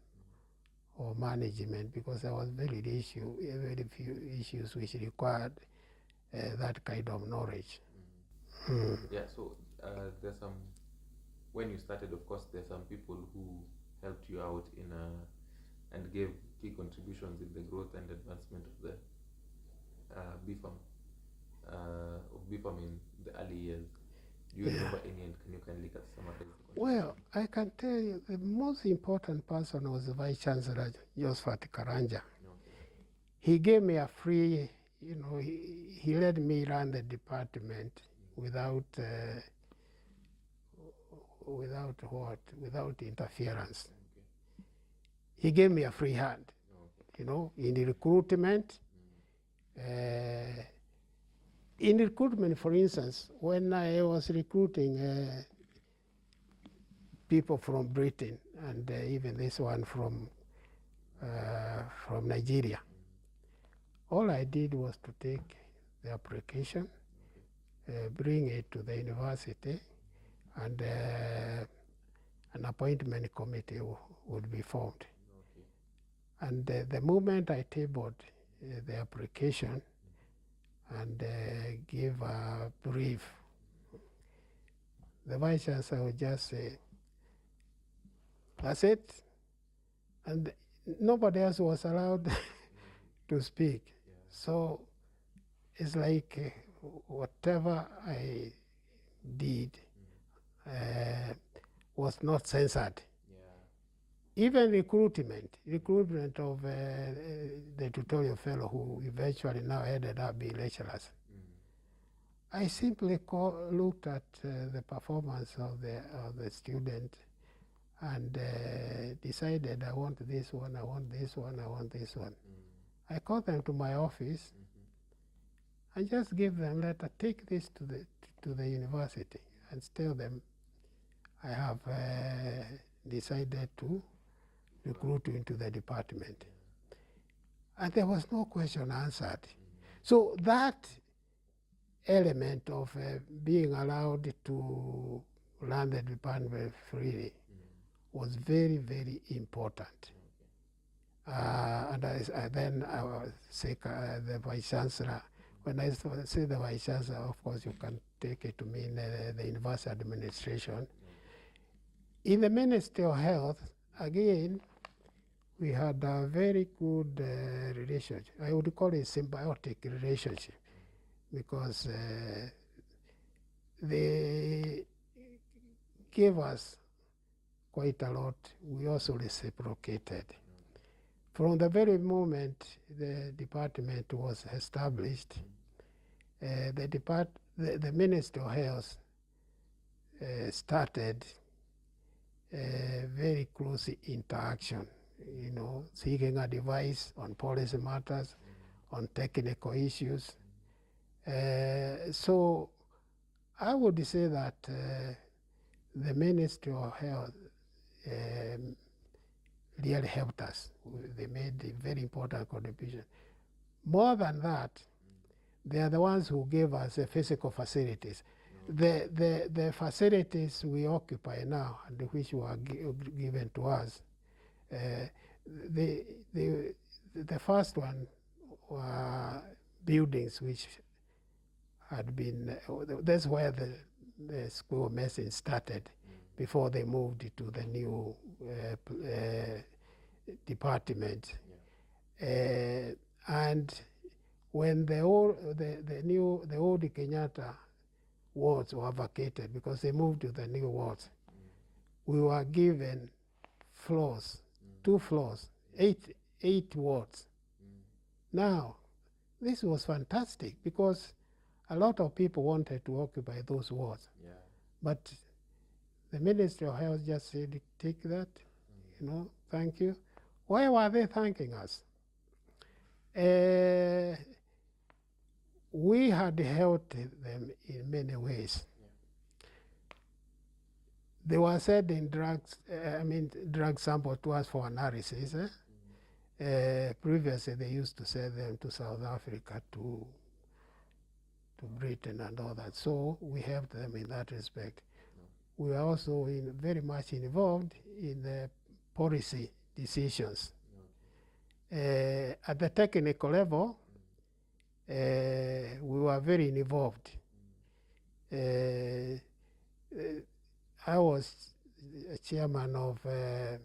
or management because there was very few issues which required that kind of knowledge. Yeah, so there's some, when you started, of course, there's some people who helped you out and gave key contributions in the growth and advancement of the BFAM in the early years. Do you remember any, and can you kindly summarize? Well, I can tell you the most important person was the Vice Chancellor, Josephat Karanja. He gave me a free, he let me run the department without interference. He gave me a free hand, in the recruitment. In recruitment, for instance, when I was recruiting people from Britain and even this one from Nigeria, all I did was to take the application, bring it to the university, and an appointment committee would be formed. And the moment I tabled the application and give a brief, the Vice Chancellor would just say, "That's it," and nobody else was allowed to speak. So it's like whatever I did was not censored. Even recruitment of the tutorial fellow who eventually now ended up being lecturers. I simply looked at the performance of the student and decided I want this one, I want this one, I want this one. I called them to my office and just gave them a letter, take this to the university and tell them I have decided to recruit you into the department. And there was no question answered. So that element of being allowed to run the department freely was very, very important. And then I was the Vice Chancellor. When I say the Vice Chancellor, of course, you can take it to mean the university administration. In the Ministry of Health, again, we had a very good relationship. I would call it symbiotic relationship because they gave us quite a lot. We also reciprocated. From the very moment the department was established, the Ministry of Health started very close interaction, seeking advice on policy matters, on technical issues. So I would say that the Ministry of Health really helped us. They made a very important contribution. More than that, they are the ones who gave us the physical facilities. The facilities we occupy now, and which were given to us, the first one were buildings which had been, that's where the School of Medicine started before they moved to the new department. And when the old Kenyatta wards were vacated because they moved to the new wards, we were given floors, 2 floors, 8 wards. Now, this was fantastic because a lot of people wanted to occupy those wards. But the Ministry of Health just said, take that, thank you. Why were they thanking us? We had helped them in many ways. They were sending drug samples to us for analysis. Previously, they used to send them to South Africa, to Britain and all that. So we helped them in that respect. We were also very much involved in the policy decisions. At the technical level, we were very involved. I was a chairman of a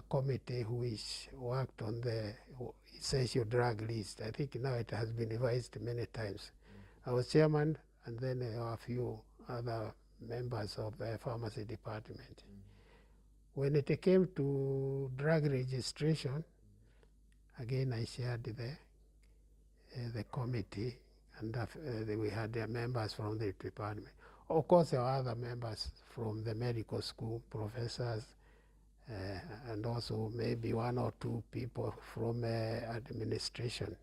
committee which worked on the essential drug list. I think now it has been revised many times. I was chairman, and then there were a few other members of the pharmacy department. When it came to drug registration, again I shared the committee, and we had members from the department. Of course, there were other members from the medical school, professors, and also maybe 1 or 2 people from administration.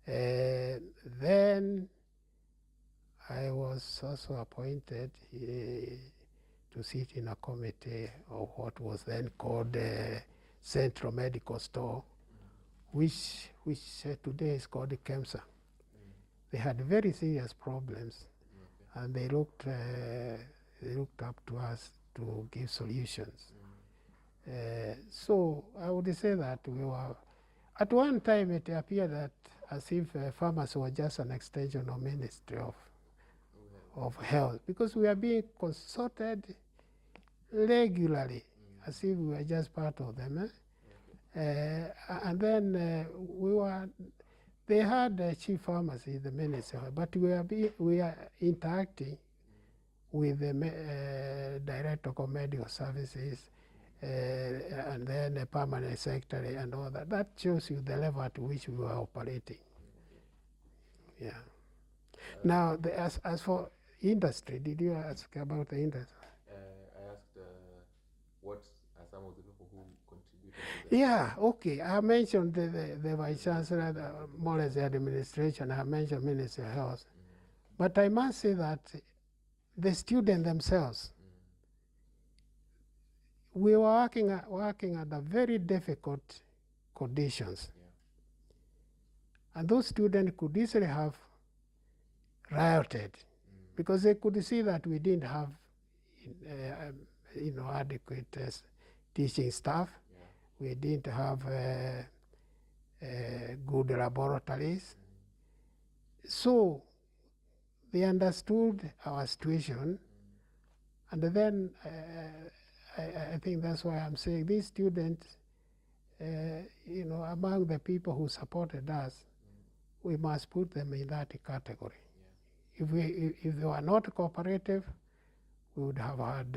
Then I was also appointed to sit in a committee of what was then called Central Medical Store, which today is called the KEMSA. They had very serious problems, and they looked up to us to give solutions. So I would say that we were, at one time it appeared that as if pharmacy was just an extension of Ministry of Health, because we are being consulted regularly, as if we were just part of them. And then they had a chief pharmacy, the minister, but we are interacting with the director of medical services, and then a permanent secretary and all that. That shows you the level at which we were operating. Yeah. Now, as for industry, did you ask about the industry? I asked what are some of the people who contributed to that? Yeah, okay. I mentioned the Vice Chancellor, more or less the administration. I mentioned Ministry of Health. But I must say that the students themselves, we were working under very difficult conditions. And those students could easily have rioted because they could see that we didn't have adequate teaching staff. We didn't have good laboratories. So they understood our situation, and then I think that's why I'm saying these students, among the people who supported us, we must put them in that category. If they were not cooperative, we would have had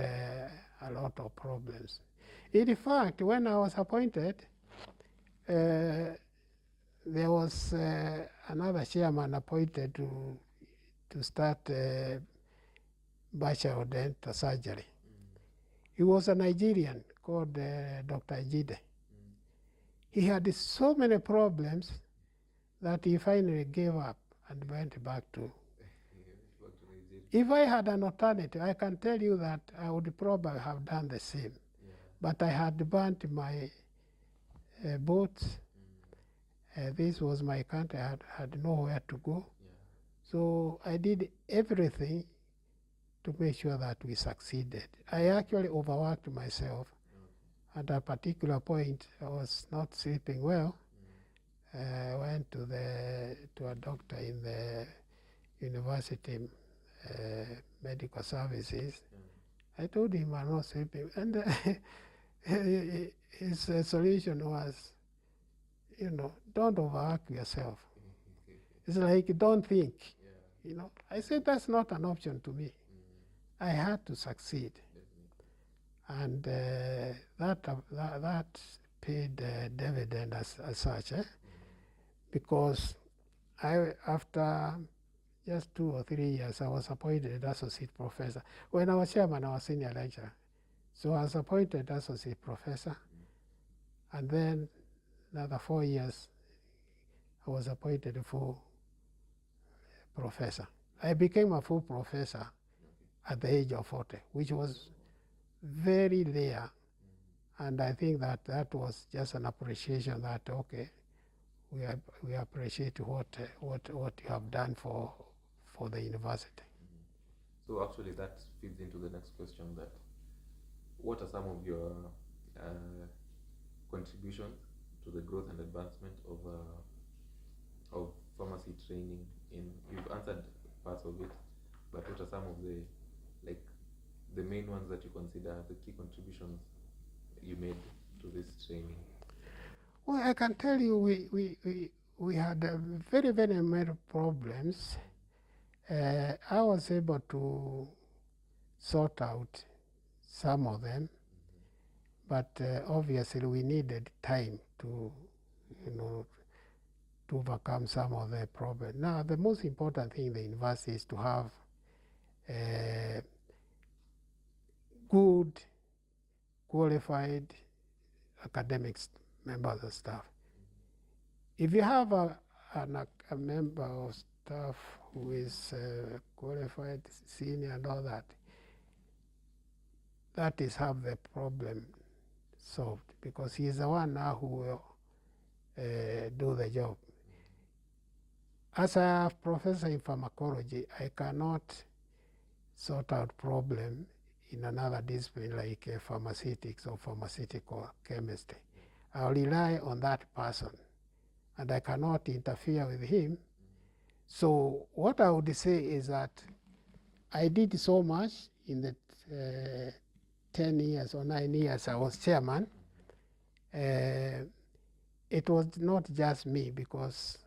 a lot of problems. In fact, when I was appointed, there was another chairman appointed to start bachelor dental surgery. He was a Nigerian called Dr. Ejide. He had so many problems that he finally gave up and went back to. If I had an alternative, I can tell you that I would probably have done the same. But I had burnt my boats. This was my country. I had nowhere to go. So I did everything to make sure that we succeeded. I actually overworked myself. At a particular point, I was not sleeping well. I went to a doctor in university medical services. I told him I'm not sleeping. And his solution was, don't overwork yourself. It's like, don't think. I said, that's not an option to me. I had to succeed. And that paid dividend as such, because after just 2 or 3 years, I was appointed associate professor. When I was chairman, I was senior lecturer. So I was appointed associate professor. And then another 4 years, I was appointed full professor. I became a full professor at the age of 40, which was very rare. And I think that was just an appreciation that, okay, we appreciate what you have done for the university. So actually that feeds into the next question, that what are some of your contributions to the growth and advancement of pharmacy training? You've answered parts of it, but what are some of the main ones that you consider the key contributions you made to this training? Well, I can tell you we had very, very many problems. I was able to sort out some of them, but obviously we needed time to overcome some of the problems. Now, the most important thing in the university is to have good, qualified academics members of staff. If you have a member of staff who is qualified, senior, and all that, that is half the problem solved, because he is the one now who will do the job. As a professor in pharmacology, I cannot sort out problem in another discipline like pharmaceutics or pharmaceutical chemistry. I'll rely on that person, and I cannot interfere with him. So what I would say is that I did so much in the 10 years or 9 years I was chairman. It was not just me, because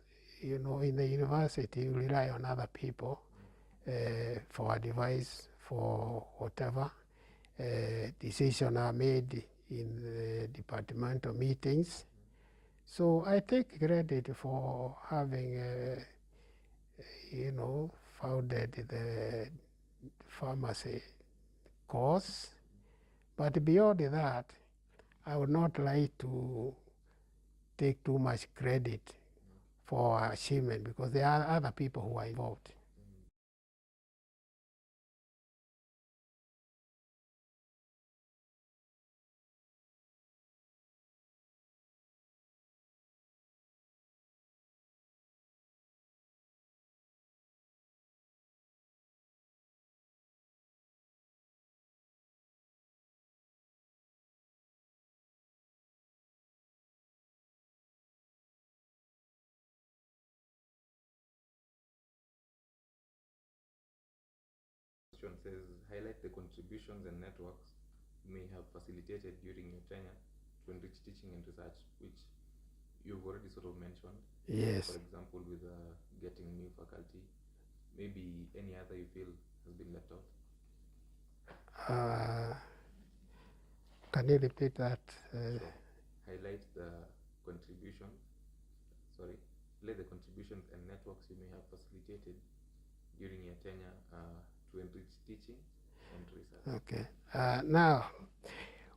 in the university you rely on other people for advice, for whatever decisions are made in the departmental meetings. So I take credit for having founded the pharmacy course. But beyond that, I would not like to take too much credit for our achievement, because there are other people who are involved. Says, highlight the contributions and networks you may have facilitated during your tenure to enrich teaching and research, which you've already sort of mentioned. Yes. For example, with getting new faculty, maybe any other you feel has been left out? Can you repeat that? Sure. Highlight the contributions and networks you may have facilitated during your tenure to enrich teaching and research. Okay. Now,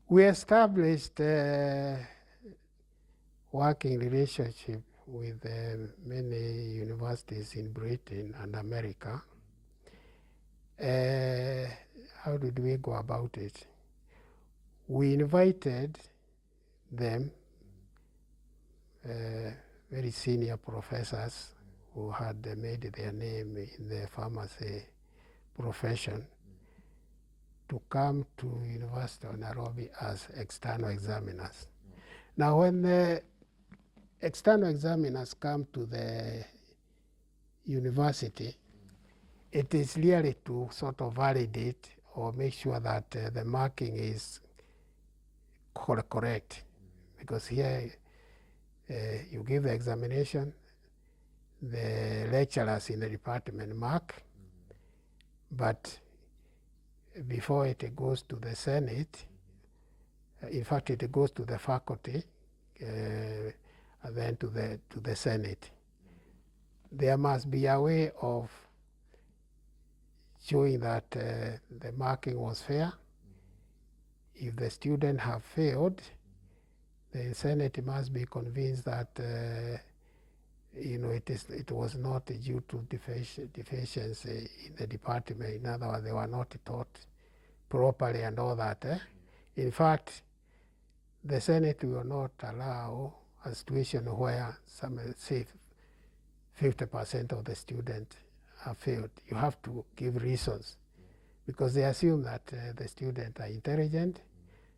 we established working relationship with many universities in Britain and America. How did we go about it? We invited them, very senior professors who had made their name in the pharmacy profession, to come to University of Nairobi as external examiners. Now, when the external examiners come to the university, it is really to sort of validate or make sure that the marking is correct. Because here you give the examination, the lecturers in the department mark, but before it goes to the Senate, in fact, it goes to the faculty and then to the Senate. There must be a way of showing that the marking was fair. If the student have failed, the Senate must be convinced that it was not due to deficiency in the department. In other words, they were not taught properly and all that. In fact, the Senate will not allow a situation where some say 50% of the students have failed. You have to give reasons because they assume that the students are intelligent.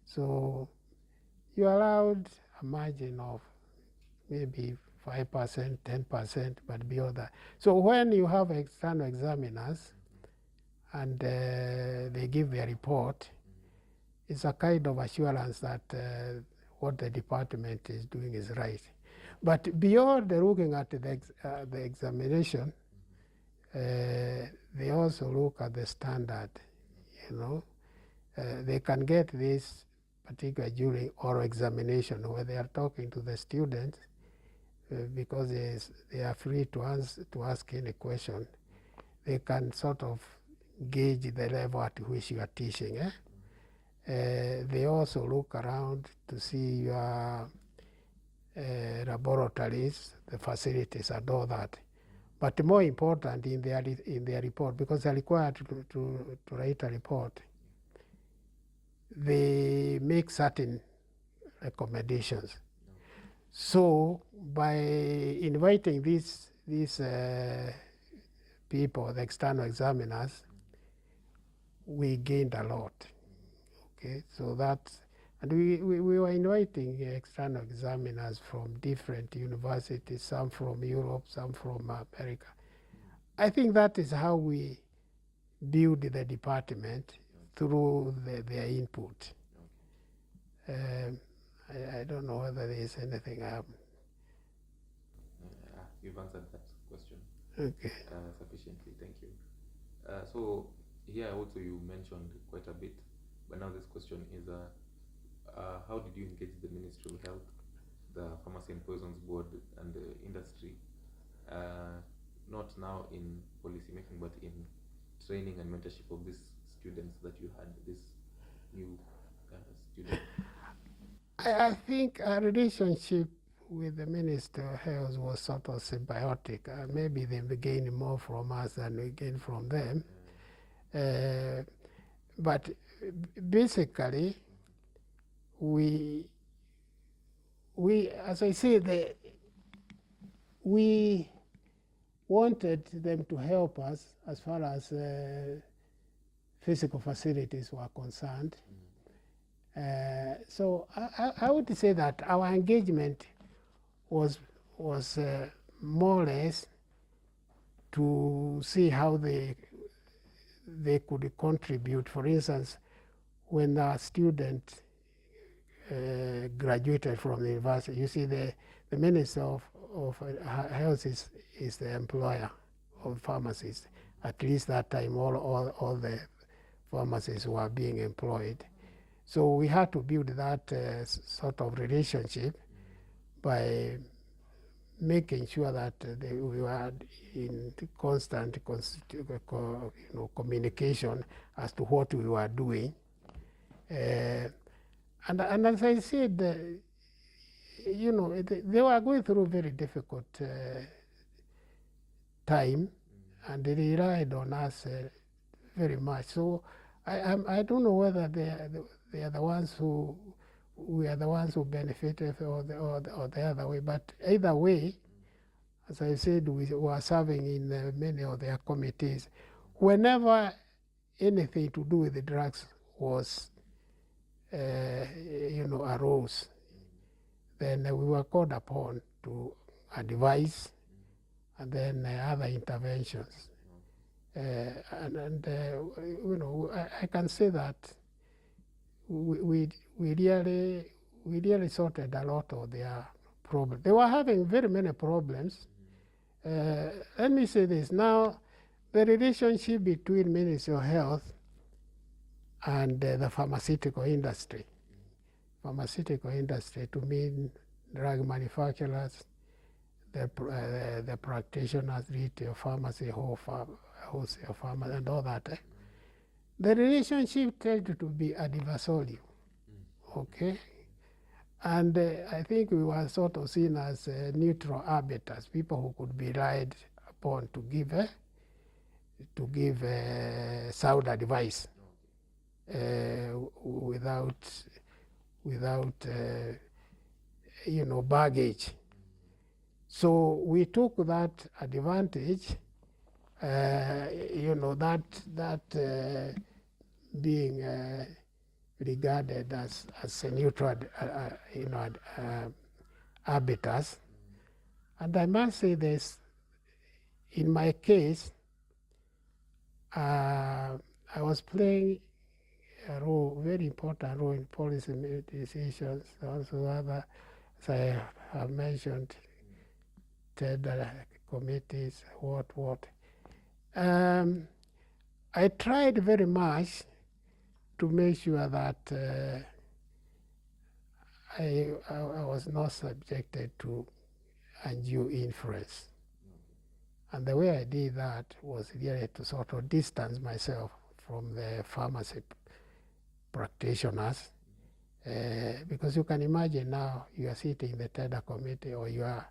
So you allowed a margin of maybe 5%, 10%, but beyond that. So when you have external examiners and they give their report, it's a kind of assurance that what the department is doing is right. But beyond looking at the examination, they also look at the standard, they can get this particularly during oral examination where they are talking to the students because they are free to ask any question. They can sort of gauge the level at which you are teaching. They also look around to see your laboratories, the facilities and all that. But more important in their report, because they're required to write a report, they make certain recommendations. So by inviting these people, the external examiners, we gained a lot. Okay, so that's, and we were inviting external examiners from different universities, some from Europe, some from America. I think that is how we build the department, through their input. I don't know whether there is anything I have. You've answered that question sufficiently, thank you. So here also you mentioned quite a bit, but now this question is how did you engage the Ministry of Health, the Pharmacy and Poisons Board and the industry, not now in policy making but in training and mentorship of these students that you had, this new student? I think our relationship with the Minister of Health was sort of symbiotic. Maybe they gained more from us than we gained from them. But basically, we as I say, we wanted them to help us as far as physical facilities were concerned. So I would say that our engagement was more or less to see how they could contribute. For instance, when a student graduated from the university, you see the Minister of Health is the employer of pharmacists. At least that time, all the pharmacists were being employed. So we had to build that sort of relationship by making sure that we were in constant communication as to what we were doing. And as I said, they were going through a very difficult time, and they relied on us very much. So I don't know whether they are the ones who, we are the ones who benefited or the other way. But either way, as I said, we were serving in many of their committees. Whenever anything to do with the drugs was, arose, then we were called upon to advise and then other interventions. You know, I can say that we really sorted a lot of their problems. They were having very many problems. Let me say this now: the relationship between Ministry of Health and the pharmaceutical industry. Pharmaceutical industry to mean drug manufacturers, the practitioners, retail pharmacy, wholesale pharmacy, and all that. The relationship tended to be adversarial, okay? And I think we were sort of seen as neutral arbiters, people who could be relied upon to give sound advice without you know, baggage. So we took that advantage, you know, that being regarded as a neutral, you know, arbiters. And I must say this, in my case, I was playing a role, very important role in policy decisions, also other, as I have mentioned, TED committees, what. I tried very much to make sure that I was not subjected to undue influence. And the way I did that was really to sort of distance myself from the pharmacy practitioners, because you can imagine now you are sitting in the TEDA committee or you are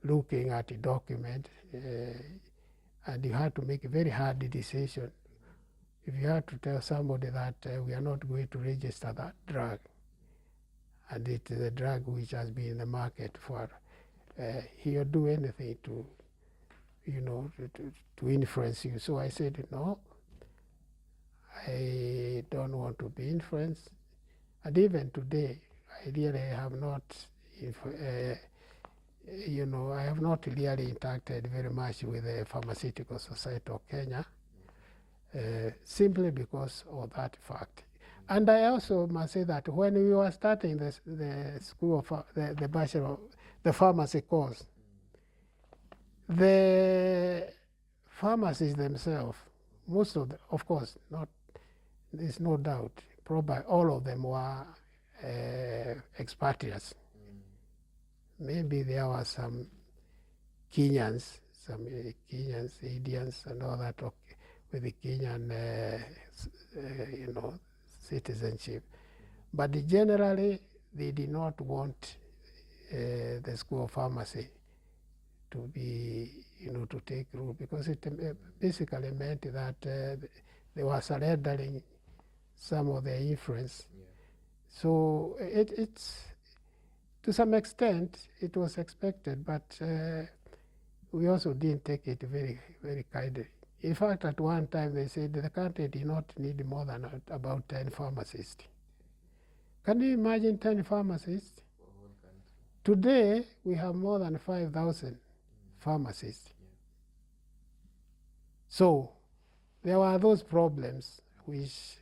looking at a document and you have to make a very hard decision. If you have to tell somebody that we are not going to register that drug, and it is a drug which has been in the market for, he'll do anything to, you know, to influence you. So I said, no, I don't want to be influenced. And even today, I really have not, you know, I have not really interacted very much with the Pharmaceutical Society of Kenya, simply because of that fact. And I also must say that when we were starting the school of the bachelor, the pharmacy course, the pharmacists themselves, most of them, of course, not, there's no doubt, probably all of them were expatriates. Maybe there were some Kenyans, Indians, and all that, okay, with the Kenyan, you know, citizenship. But generally, they did not want the school of pharmacy to be, you know, to take root, because it basically meant that they were surrendering some of their influence. Yeah. So it's to some extent it was expected, but we also didn't take it very, very kindly. In fact, at one time they said the country did not need more than about 10 pharmacists. Can you imagine 10 pharmacists? Today, we have more than 5,000 pharmacists. Yeah. So there were those problems which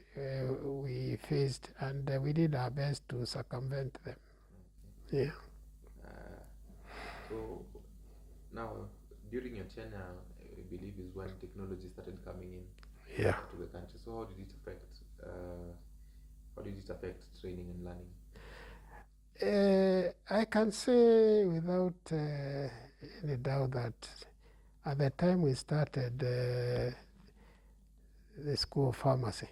we faced, and we did our best to circumvent them. Okay. Yeah. So now, during your tenure, I believe is when technology started coming in, yeah, to the country. So how did it affect training and learning? I can say without any doubt that at the time we started the School of Pharmacy,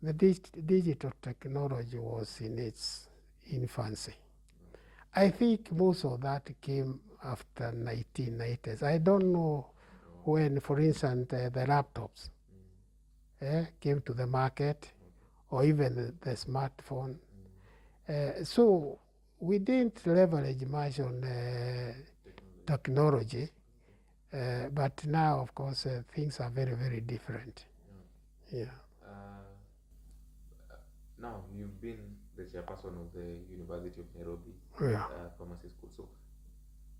the digital technology was in its infancy. I think most of that came after 1990s. I don't know when, for instance, the laptops came to the market, or even the smartphone. So we didn't leverage much on technology, but now, of course, things are very, very different. Yeah. Now, you've been the chairperson of the University of Nairobi Pharmacy School. So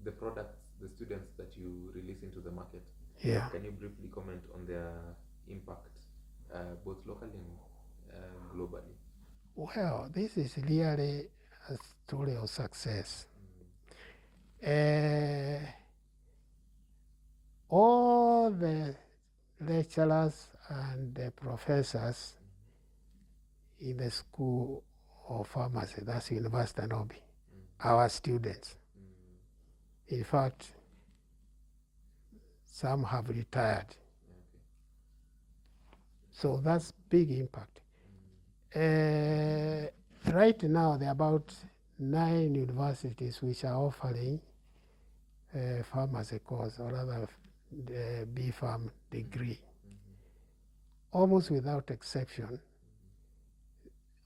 the products, the students that you release into the market, Yeah. Can you briefly comment on their impact, both locally and globally? Well, this is really a story of success. All the lecturers and the professors in the School of Pharmacy, that's University of Nairobi, our students. In fact, some have retired. So that's big impact. Right now, there are about 9 universities which are offering pharmacy course, or rather the B.Pharm degree. Almost without exception,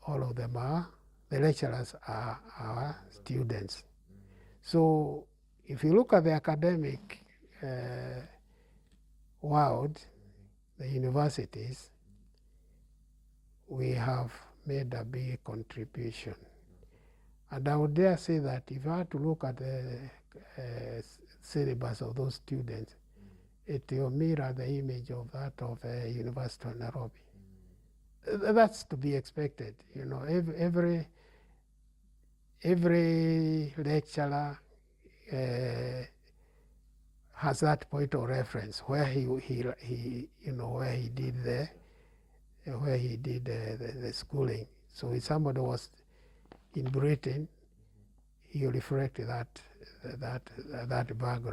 all of them are, the lecturers are our students. So if you look at the academic world, the universities, we have made a big contribution. And I would dare say that if I had to look at the syllabus of those students, it will mirror the image of that of University of Nairobi. That's to be expected. You know, every lecturer has that point of reference where he you know, where he did the schooling. So if somebody was in Britain, he reflect that background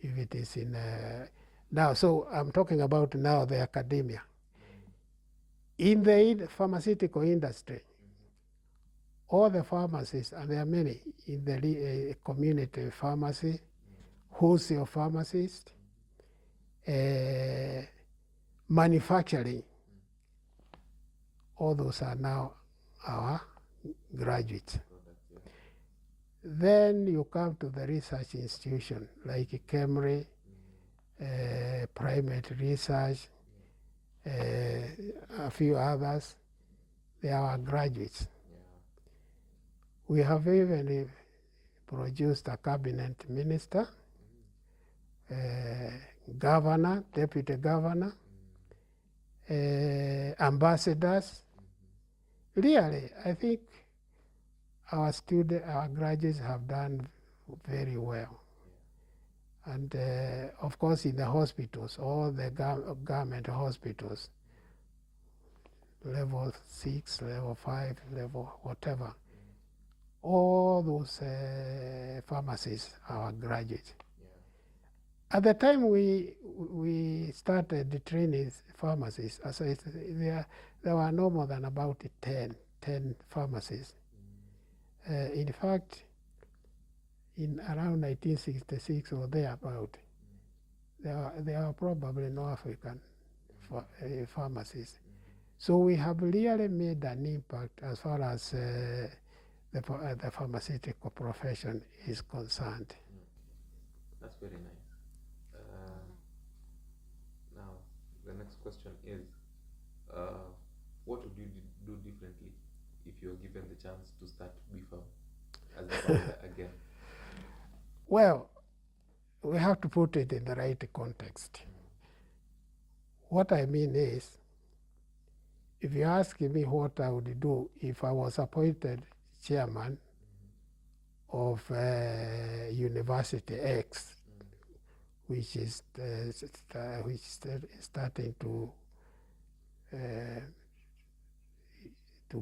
if it is in now. So I'm talking about now the academia. In the pharmaceutical industry, all the pharmacists, and there are many in the community pharmacy, wholesale pharmacists, manufacturing, all those are now our graduates. Then you come to the research institution like KEMRI, Primate Research, a few others. They are our graduates. We have even produced a cabinet minister, governor, deputy governor, ambassadors. Really, I think our graduates have done very well. And of course, in the hospitals, all the government hospitals, level 6, level 5, level whatever, all those pharmacists are graduates. At the time we started the training pharmacists, there were no more than about 10 pharmacists. In fact, in around 1966 or thereabout, there are probably no African pharmacists. So we have really made an impact as far as the pharmaceutical profession is concerned. That's very nice. Now, the next question is, what would you do differently if you're given the chance to start B.Pharm as a founder again? Well, we have to put it in the right context. What I mean is, if you ask me what I would do if I was appointed chairman of University X, which is starting to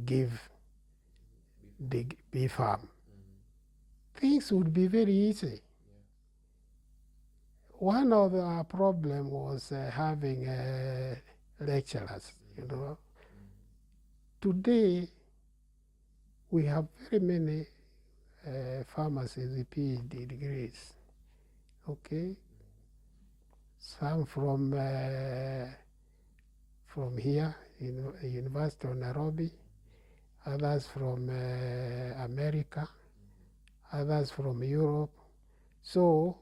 give the B.Pharm, things would be very easy. One of our problem was having lecturers, you know. Today, we have very many pharmacists with PhD degrees, okay? Some from here, University of Nairobi, others from America, others from Europe. So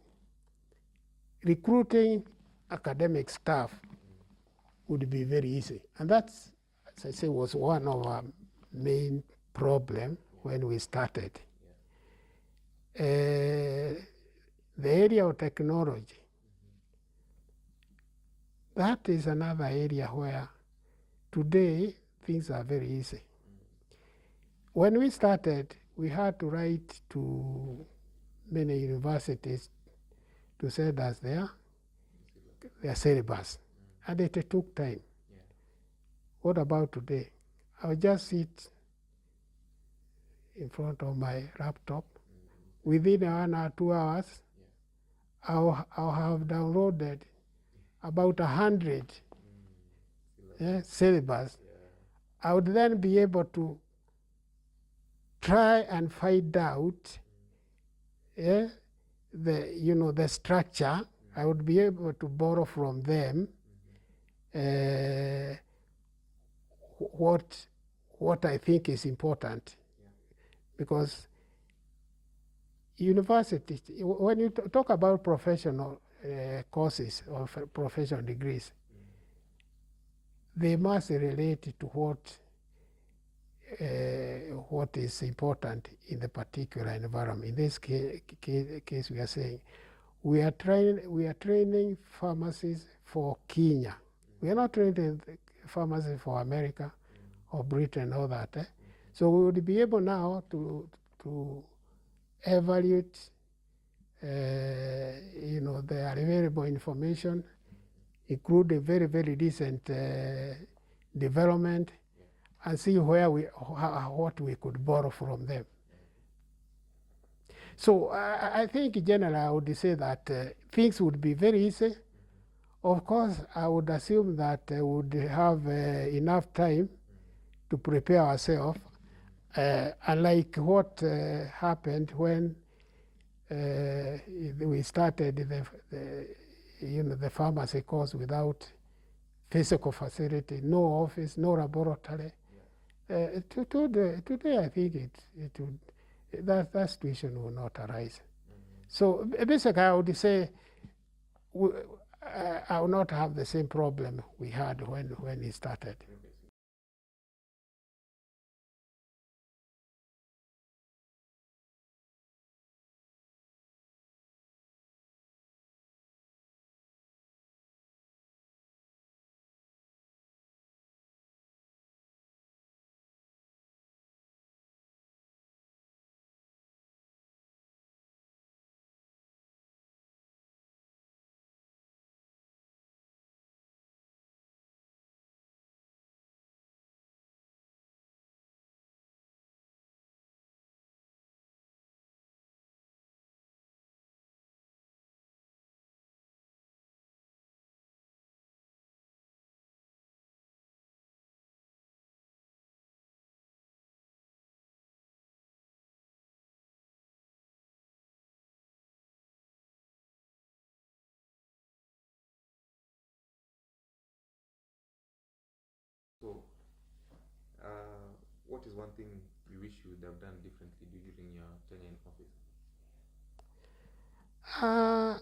recruiting academic staff would be very easy. And that's, as I say, was one of our main problems when we started. The area of technology, that is another area where today things are very easy. When we started, we had to write to many universities to send us their syllabus, and it took time. Yeah. What about today? I'll just sit in front of my laptop. Within 1 or 2 hours, I'll have downloaded about 100 syllabus. I would then be able to try and find out the structure. I would be able to borrow from them what I think is important. Because universities, when you talk about professional courses or professional degrees, they must relate to what is important in the particular environment. In this case, we are saying we are training pharmacists for Kenya. We are not training pharmacists for America or Britain or that. So we would be able now to evaluate the available information, include a very, very recent development, and see what we could borrow from them. So I think in general I would say that things would be very easy. Of course, I would assume that we would have enough time to prepare ourselves, unlike what happened when we started the pharmacy course without physical facility, no office, no laboratory. Today, I think that situation will not arise. So basically, I would say I will not have the same problem we had when it started. So, what is one thing you wish you would have done differently during your tenure in office?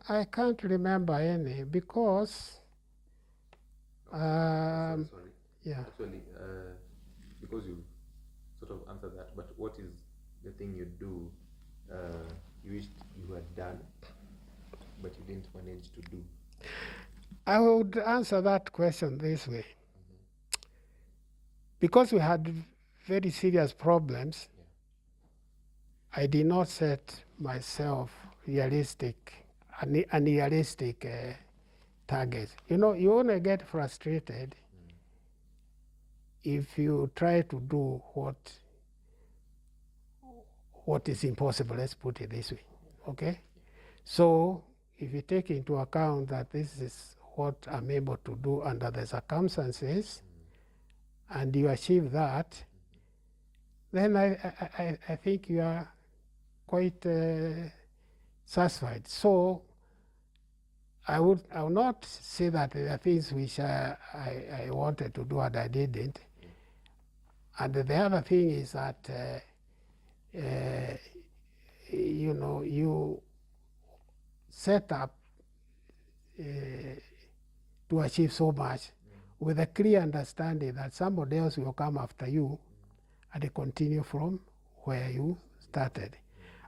I can't remember any because. Sorry. Yeah. Actually, because you sort of answered that, but what is the thing you do you wished you had done, but you didn't manage to do? I would answer that question this way. Because we had very serious problems, I did not set myself unrealistic targets. You only get frustrated if you try to do what is impossible, let's put it this way, okay? So if you take into account that this is what I'm able to do under the circumstances, and you achieve that, then I think you are quite satisfied. So I will not say that there are things which I wanted to do and I didn't. And the other thing is that you set up to achieve so much with a clear understanding that somebody else will come after you and continue from where you started.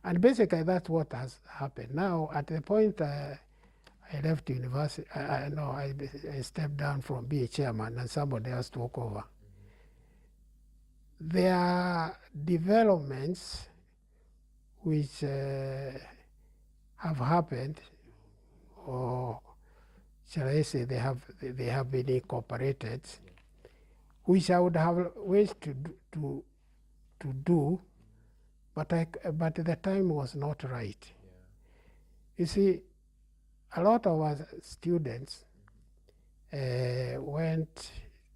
And basically that's what has happened. Now, at the point I left university, I stepped down from being chairman and somebody else took over. There are developments which have happened, or shall I say they have been incorporated, which I would have wished to do, but the time was not right. You see, a lot of us students went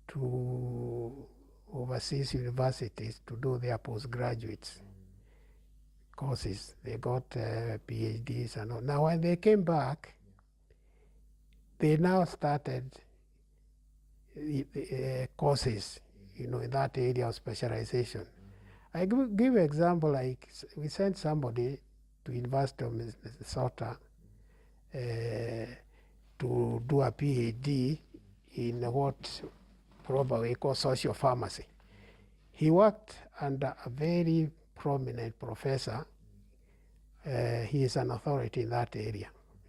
to overseas universities to do their postgraduates courses. They got PhDs and all. Now, when they came back, they now started courses, in that area of specialization. I give an example, like we sent somebody to University of Minnesota to do a PhD in what probably called social pharmacy. He worked under a very prominent professor. He is an authority in that area.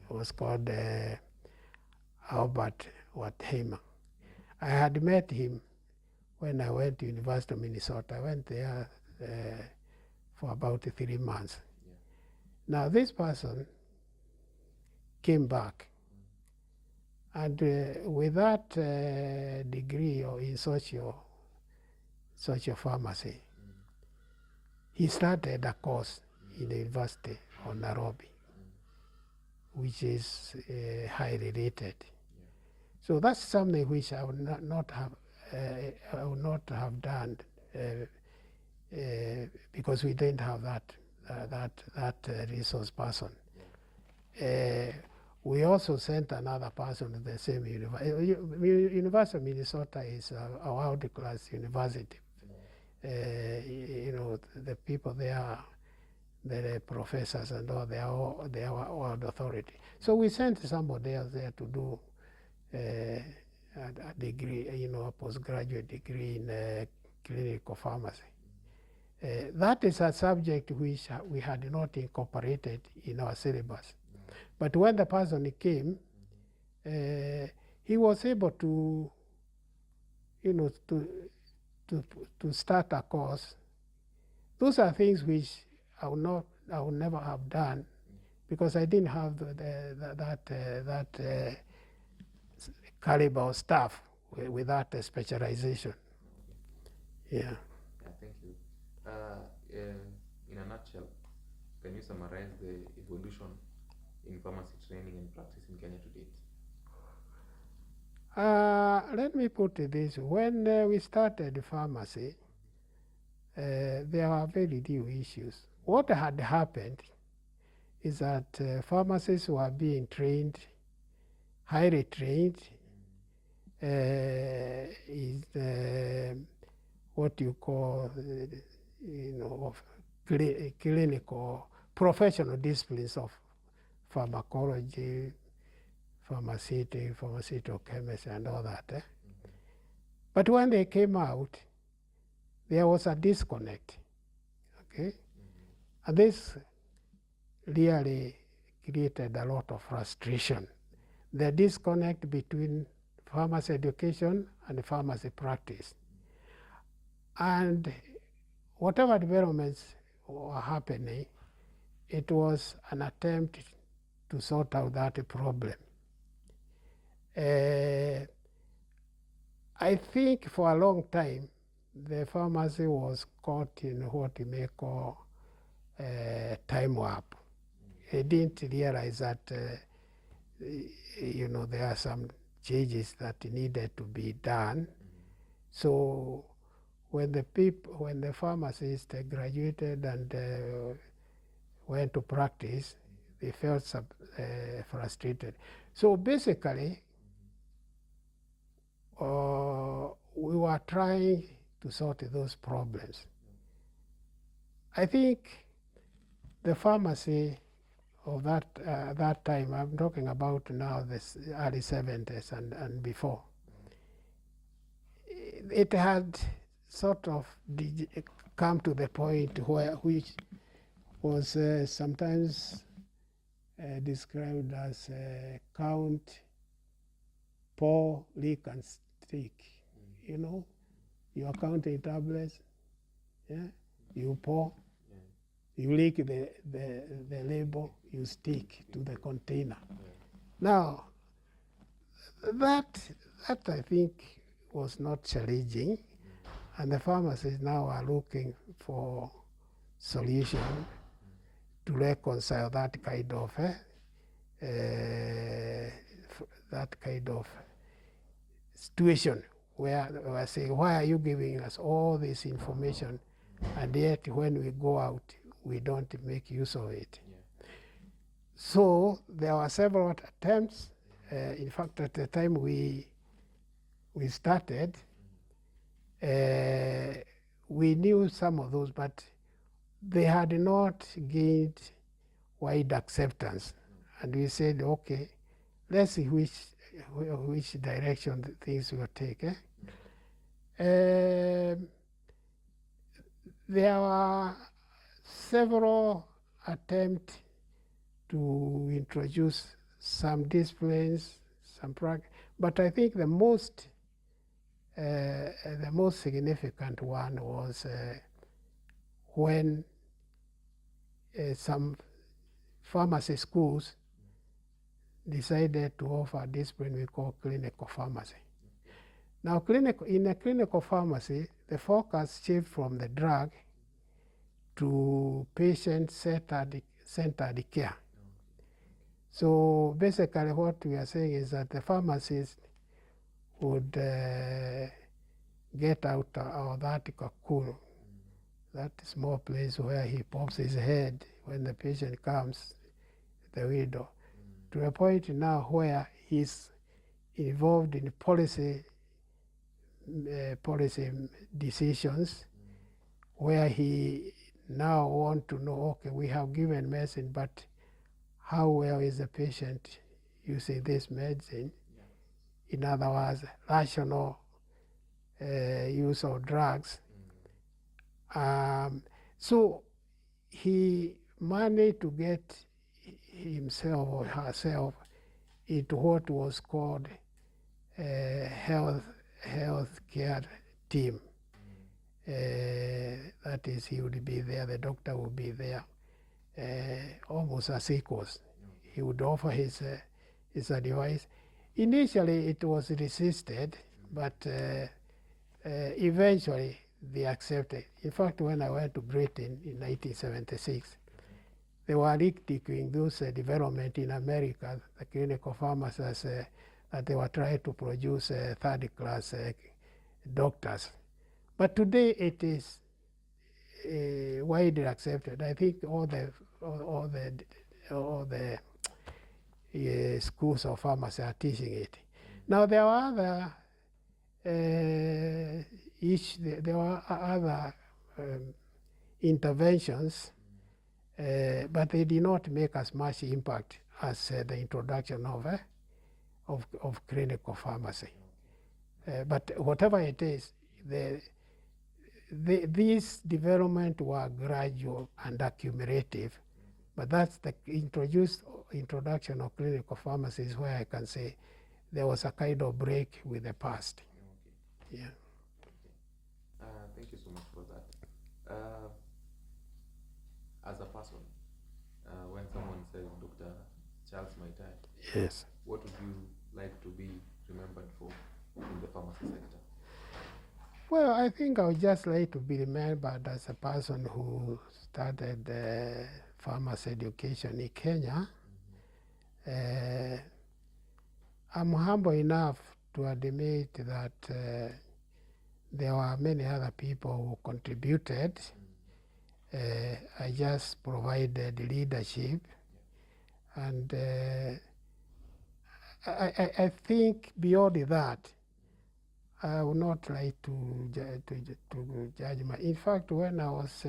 It was called Albert Watheimer. I had met him when I went to University of Minnesota. I went there for about 3 months. Now this person came back, and with that degree in social pharmacy, he started a course in the University of Nairobi, which is highly rated. So that's something which I would not have done because we didn't have that resource person. We also sent another person to the same university. University of Minnesota is a world-class university. The people there, the professors and all, they are world authority. So we sent somebody else there to do a degree, a postgraduate degree in clinical pharmacy. That is a subject which we had not incorporated in our syllabus. But when the person came, he was able to, to start a course. Those are things which I would never have done because I didn't have that caliber of staff with that specialization. Yeah. Thank you. In a nutshell, can you summarize the evolution in pharmacy training and practice in Kenya to date? Let me put it this way. When we started pharmacy, there were very new issues. What had happened is that pharmacists were being trained, highly trained, is what you call, clinical, professional disciplines of pharmacology, pharmaceutical chemistry, and all that. But when they came out, there was a disconnect. Okay, and this really created a lot of frustration. The disconnect between pharmacy education and pharmacy practice. And whatever developments were happening, it was an attempt to sort out that problem. I think for a long time, the pharmacy was caught in what you may call time warp. They didn't realize that there are some changes that needed to be done. So when the pharmacists graduated and went to practice, they felt frustrated. So basically, we were trying to sort those problems. I think the pharmacy of that time, I'm talking about now the early 70s and before, it had sort of come to the point was sometimes described as count, pour, lick, and stick. You know, you are counting tablets, yeah? You pour, you lick the label, you stick to the container. Now, that I think was not challenging, and the pharmacists now are looking for solution to reconcile that kind of situation where I say, why are you giving us all this information, and yet when we go out, we don't make use of it? So there were several attempts. In fact, at the time we started, we knew some of those, but they had not gained wide acceptance. And we said, okay, let's see which direction things will take. There were several attempts to introduce some disciplines, but I think the most significant one was when some pharmacy schools decided to offer a discipline we call clinical pharmacy. Now, in a clinical pharmacy, the focus shifts from the drug to patient-centered care. So basically what we are saying is that the pharmacist would get out of that cocoon, that small place where he pops his head when the patient comes, the window, to a point now where he's involved in policy decisions, where he now want to know, okay, we have given medicine, but how well is the patient using this medicine? In other words, rational use of drugs. So he managed to get himself or herself into what was called health care team. That is, he would be there, the doctor would be there, almost as equals. He would offer his advice. Initially, it was resisted, but eventually they accepted. In fact, when I went to Britain in 1976, they were ridiculing those development in America, the clinical pharmacists, that they were trying to produce third-class doctors. But today it is widely accepted. I think all the schools of pharmacy are teaching it. Now there are other interventions, but they did not make as much impact as the introduction of clinical pharmacy. But whatever it is, these developments were gradual and accumulative, but that's the introduction of clinical pharmacy is where I can say there was a kind of break with the past. Okay. Yeah. Thank you so much for that. As a person, when someone says Dr. Charles Maitai, yes, what would you like to be remembered for in the pharmacy sector? Well, I think I would just like to be remembered as a person who started pharmacy education in Kenya. I'm humble enough to admit that there were many other people who contributed. I just provided leadership, and I think beyond that, I would not like to judge my. In fact, when I was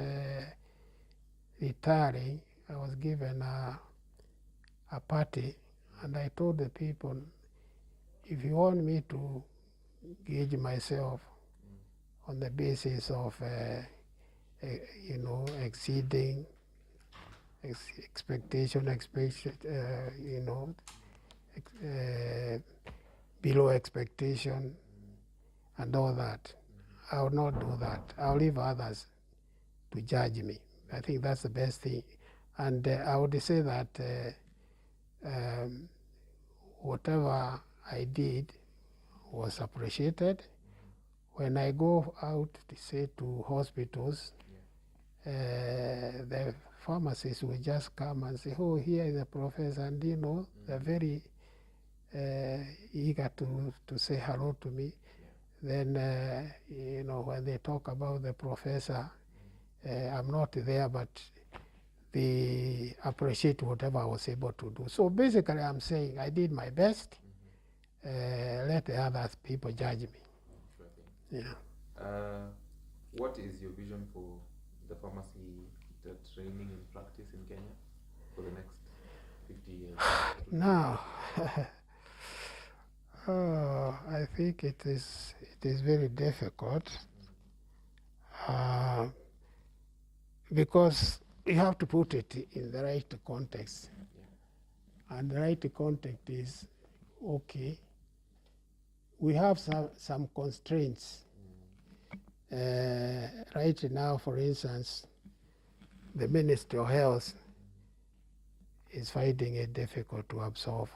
retiring, I was given a party, and I told the people, if you want me to gauge myself on the basis of exceeding you know, below expectation and all that. I will not do that. I'll leave others to judge me. I think that's the best thing. And I would say that whatever I did was appreciated. When I go out to say to hospitals, the pharmacists will just come and say, "Oh, here is a professor," and you know, they're very eager to say hello to me. Then, you know, when they talk about the professor, I'm not there, but they appreciate whatever I was able to do. So basically, I'm saying I did my best. Let the other people judge me. Sure. Yeah. What is your vision for the pharmacy, the training and practice in Kenya for the next 50 years? Now, I think it is very difficult because you have to put it in the right context. Yeah. And the right context is, okay, we have some constraints. Right now, for instance, the Ministry of Health is finding it difficult to absorb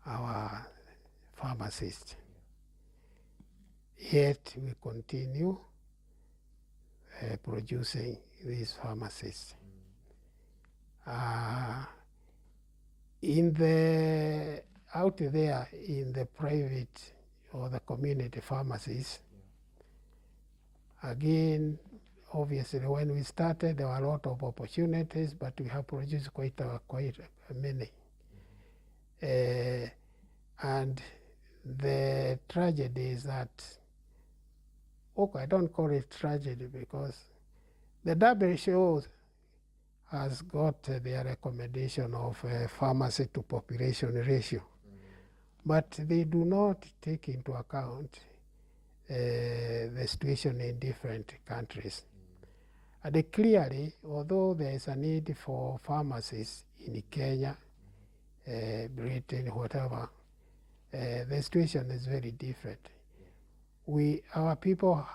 our pharmacists. Yet we continue producing these pharmacists. Out there in the private or the community pharmacies, again, obviously, when we started, there were a lot of opportunities, but we have produced quite many. And the tragedy is that, okay, I don't call it tragedy because the WHO has got their recommendation of pharmacy to population ratio, but they do not take into account the situation in different countries. And clearly, although there is a need for pharmacists in Kenya, Britain, whatever, the situation is very different. Our people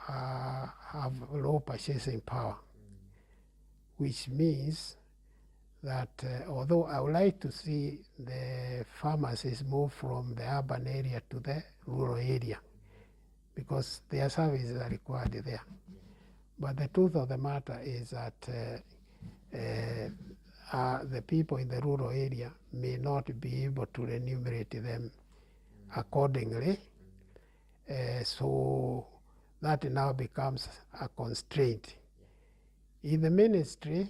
have low purchasing power, which means that although I would like to see the pharmacists move from the urban area to the rural area, because their services are required there. But the truth of the matter is that the people in the rural area may not be able to remunerate them accordingly. So that now becomes a constraint. In the ministry,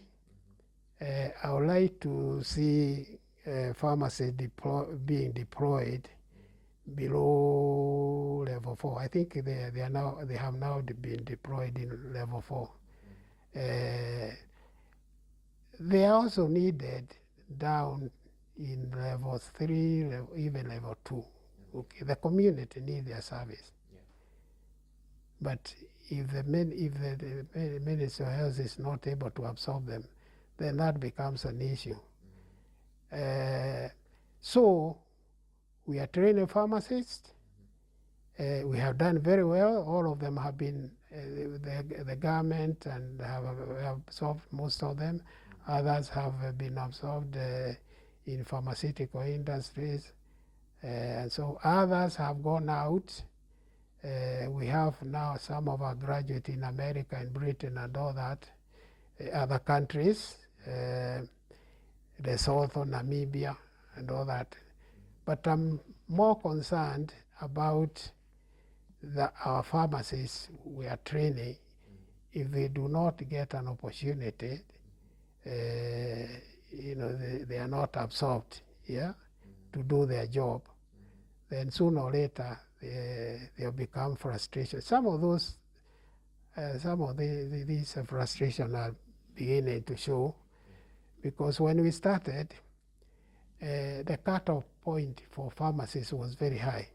I would like to see pharmacists being deployed below level 4. I think they have now been deployed in level 4. They are also needed down in level 3, even level 2. Okay, the community needs their service. Yeah. But if the Ministry of Health is not able to absorb them, then that becomes an issue. So we are training pharmacists. We have done very well. All of them have been the government and have absorbed most of them. Others have been absorbed in pharmaceutical industries. And so others have gone out. We have now some of our graduates in America and Britain and all that, other countries, Lesotho, Namibia, and all that. But I'm more concerned about our pharmacists we are training. If they do not get an opportunity, they are not absorbed, to do their job, then sooner or later they'll become frustration. Some of these frustration are beginning to show, because when we started, the cutoff point for pharmacists was very high,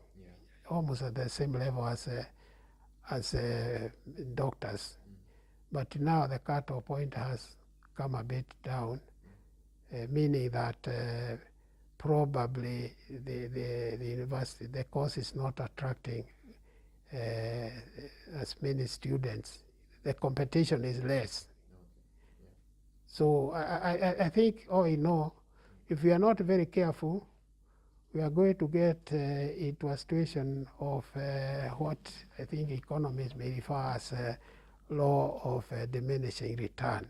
almost at the same level as doctors. But now the cutoff point has come a bit down, meaning that probably the university, the course is not attracting as many students. The competition is less. So I think all in all, if we are not very careful, we are going to get into a situation of what I think economists may refer as a law of diminishing return.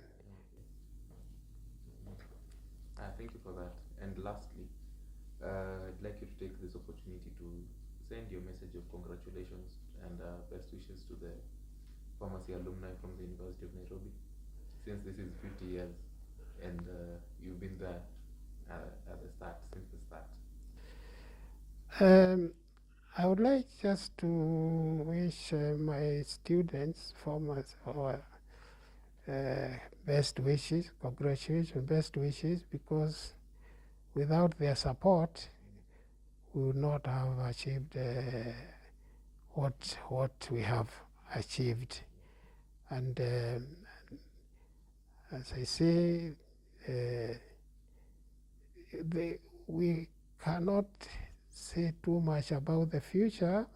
Thank you for that. And lastly, I'd like you to take this opportunity to send your message of congratulations and best wishes to the pharmacy alumni from the University of Nairobi, since this is 50 years and you've been there at the start, since the start. I would like just to wish my students, formers, or best wishes, congratulations, best wishes, because without their support, we would not have achieved what we have achieved. And as I say, we cannot say too much about the future,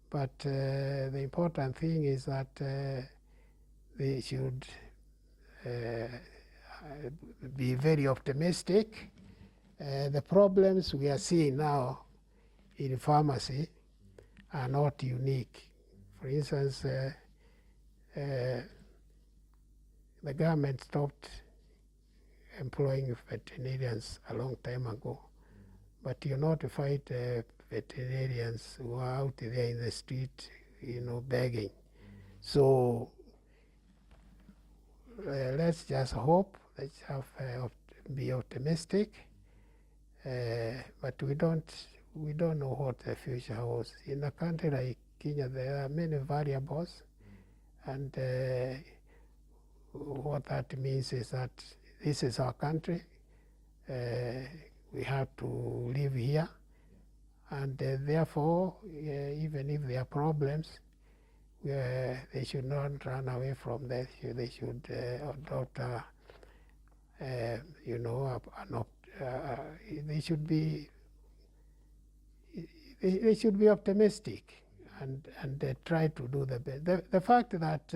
but the important thing is that they should be very optimistic. The problems we are seeing now in pharmacy are not unique. For instance, the government stopped employing veterinarians a long time ago, but you notified veterinarians who are out there in the street, begging. So let's just hope, let's be optimistic, but we don't know what the future holds. In a country like Kenya, there are many variables, and what that means is that this is our country. We have to live here, and therefore, even if there are problems, they should not run away from that. They should adopt, they should be optimistic and try to do the best. The fact that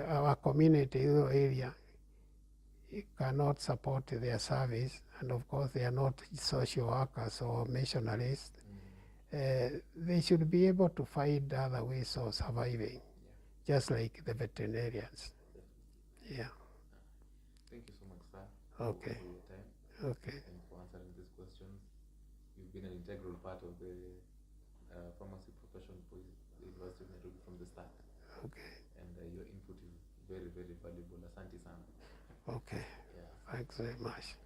our community area cannot support their service, and of course they are not social workers or missionaries, they should be able to find other ways of surviving, just like the veterinarians. Yeah. Thank you so much, sir, Okay. for your time. Okay. And for answering these questions. You've been an integral part of the pharmacy profession for the University of Nairobi from the start. Okay. And your input is very, very valuable. Asante sana. Okay. Yeah. Thanks very much.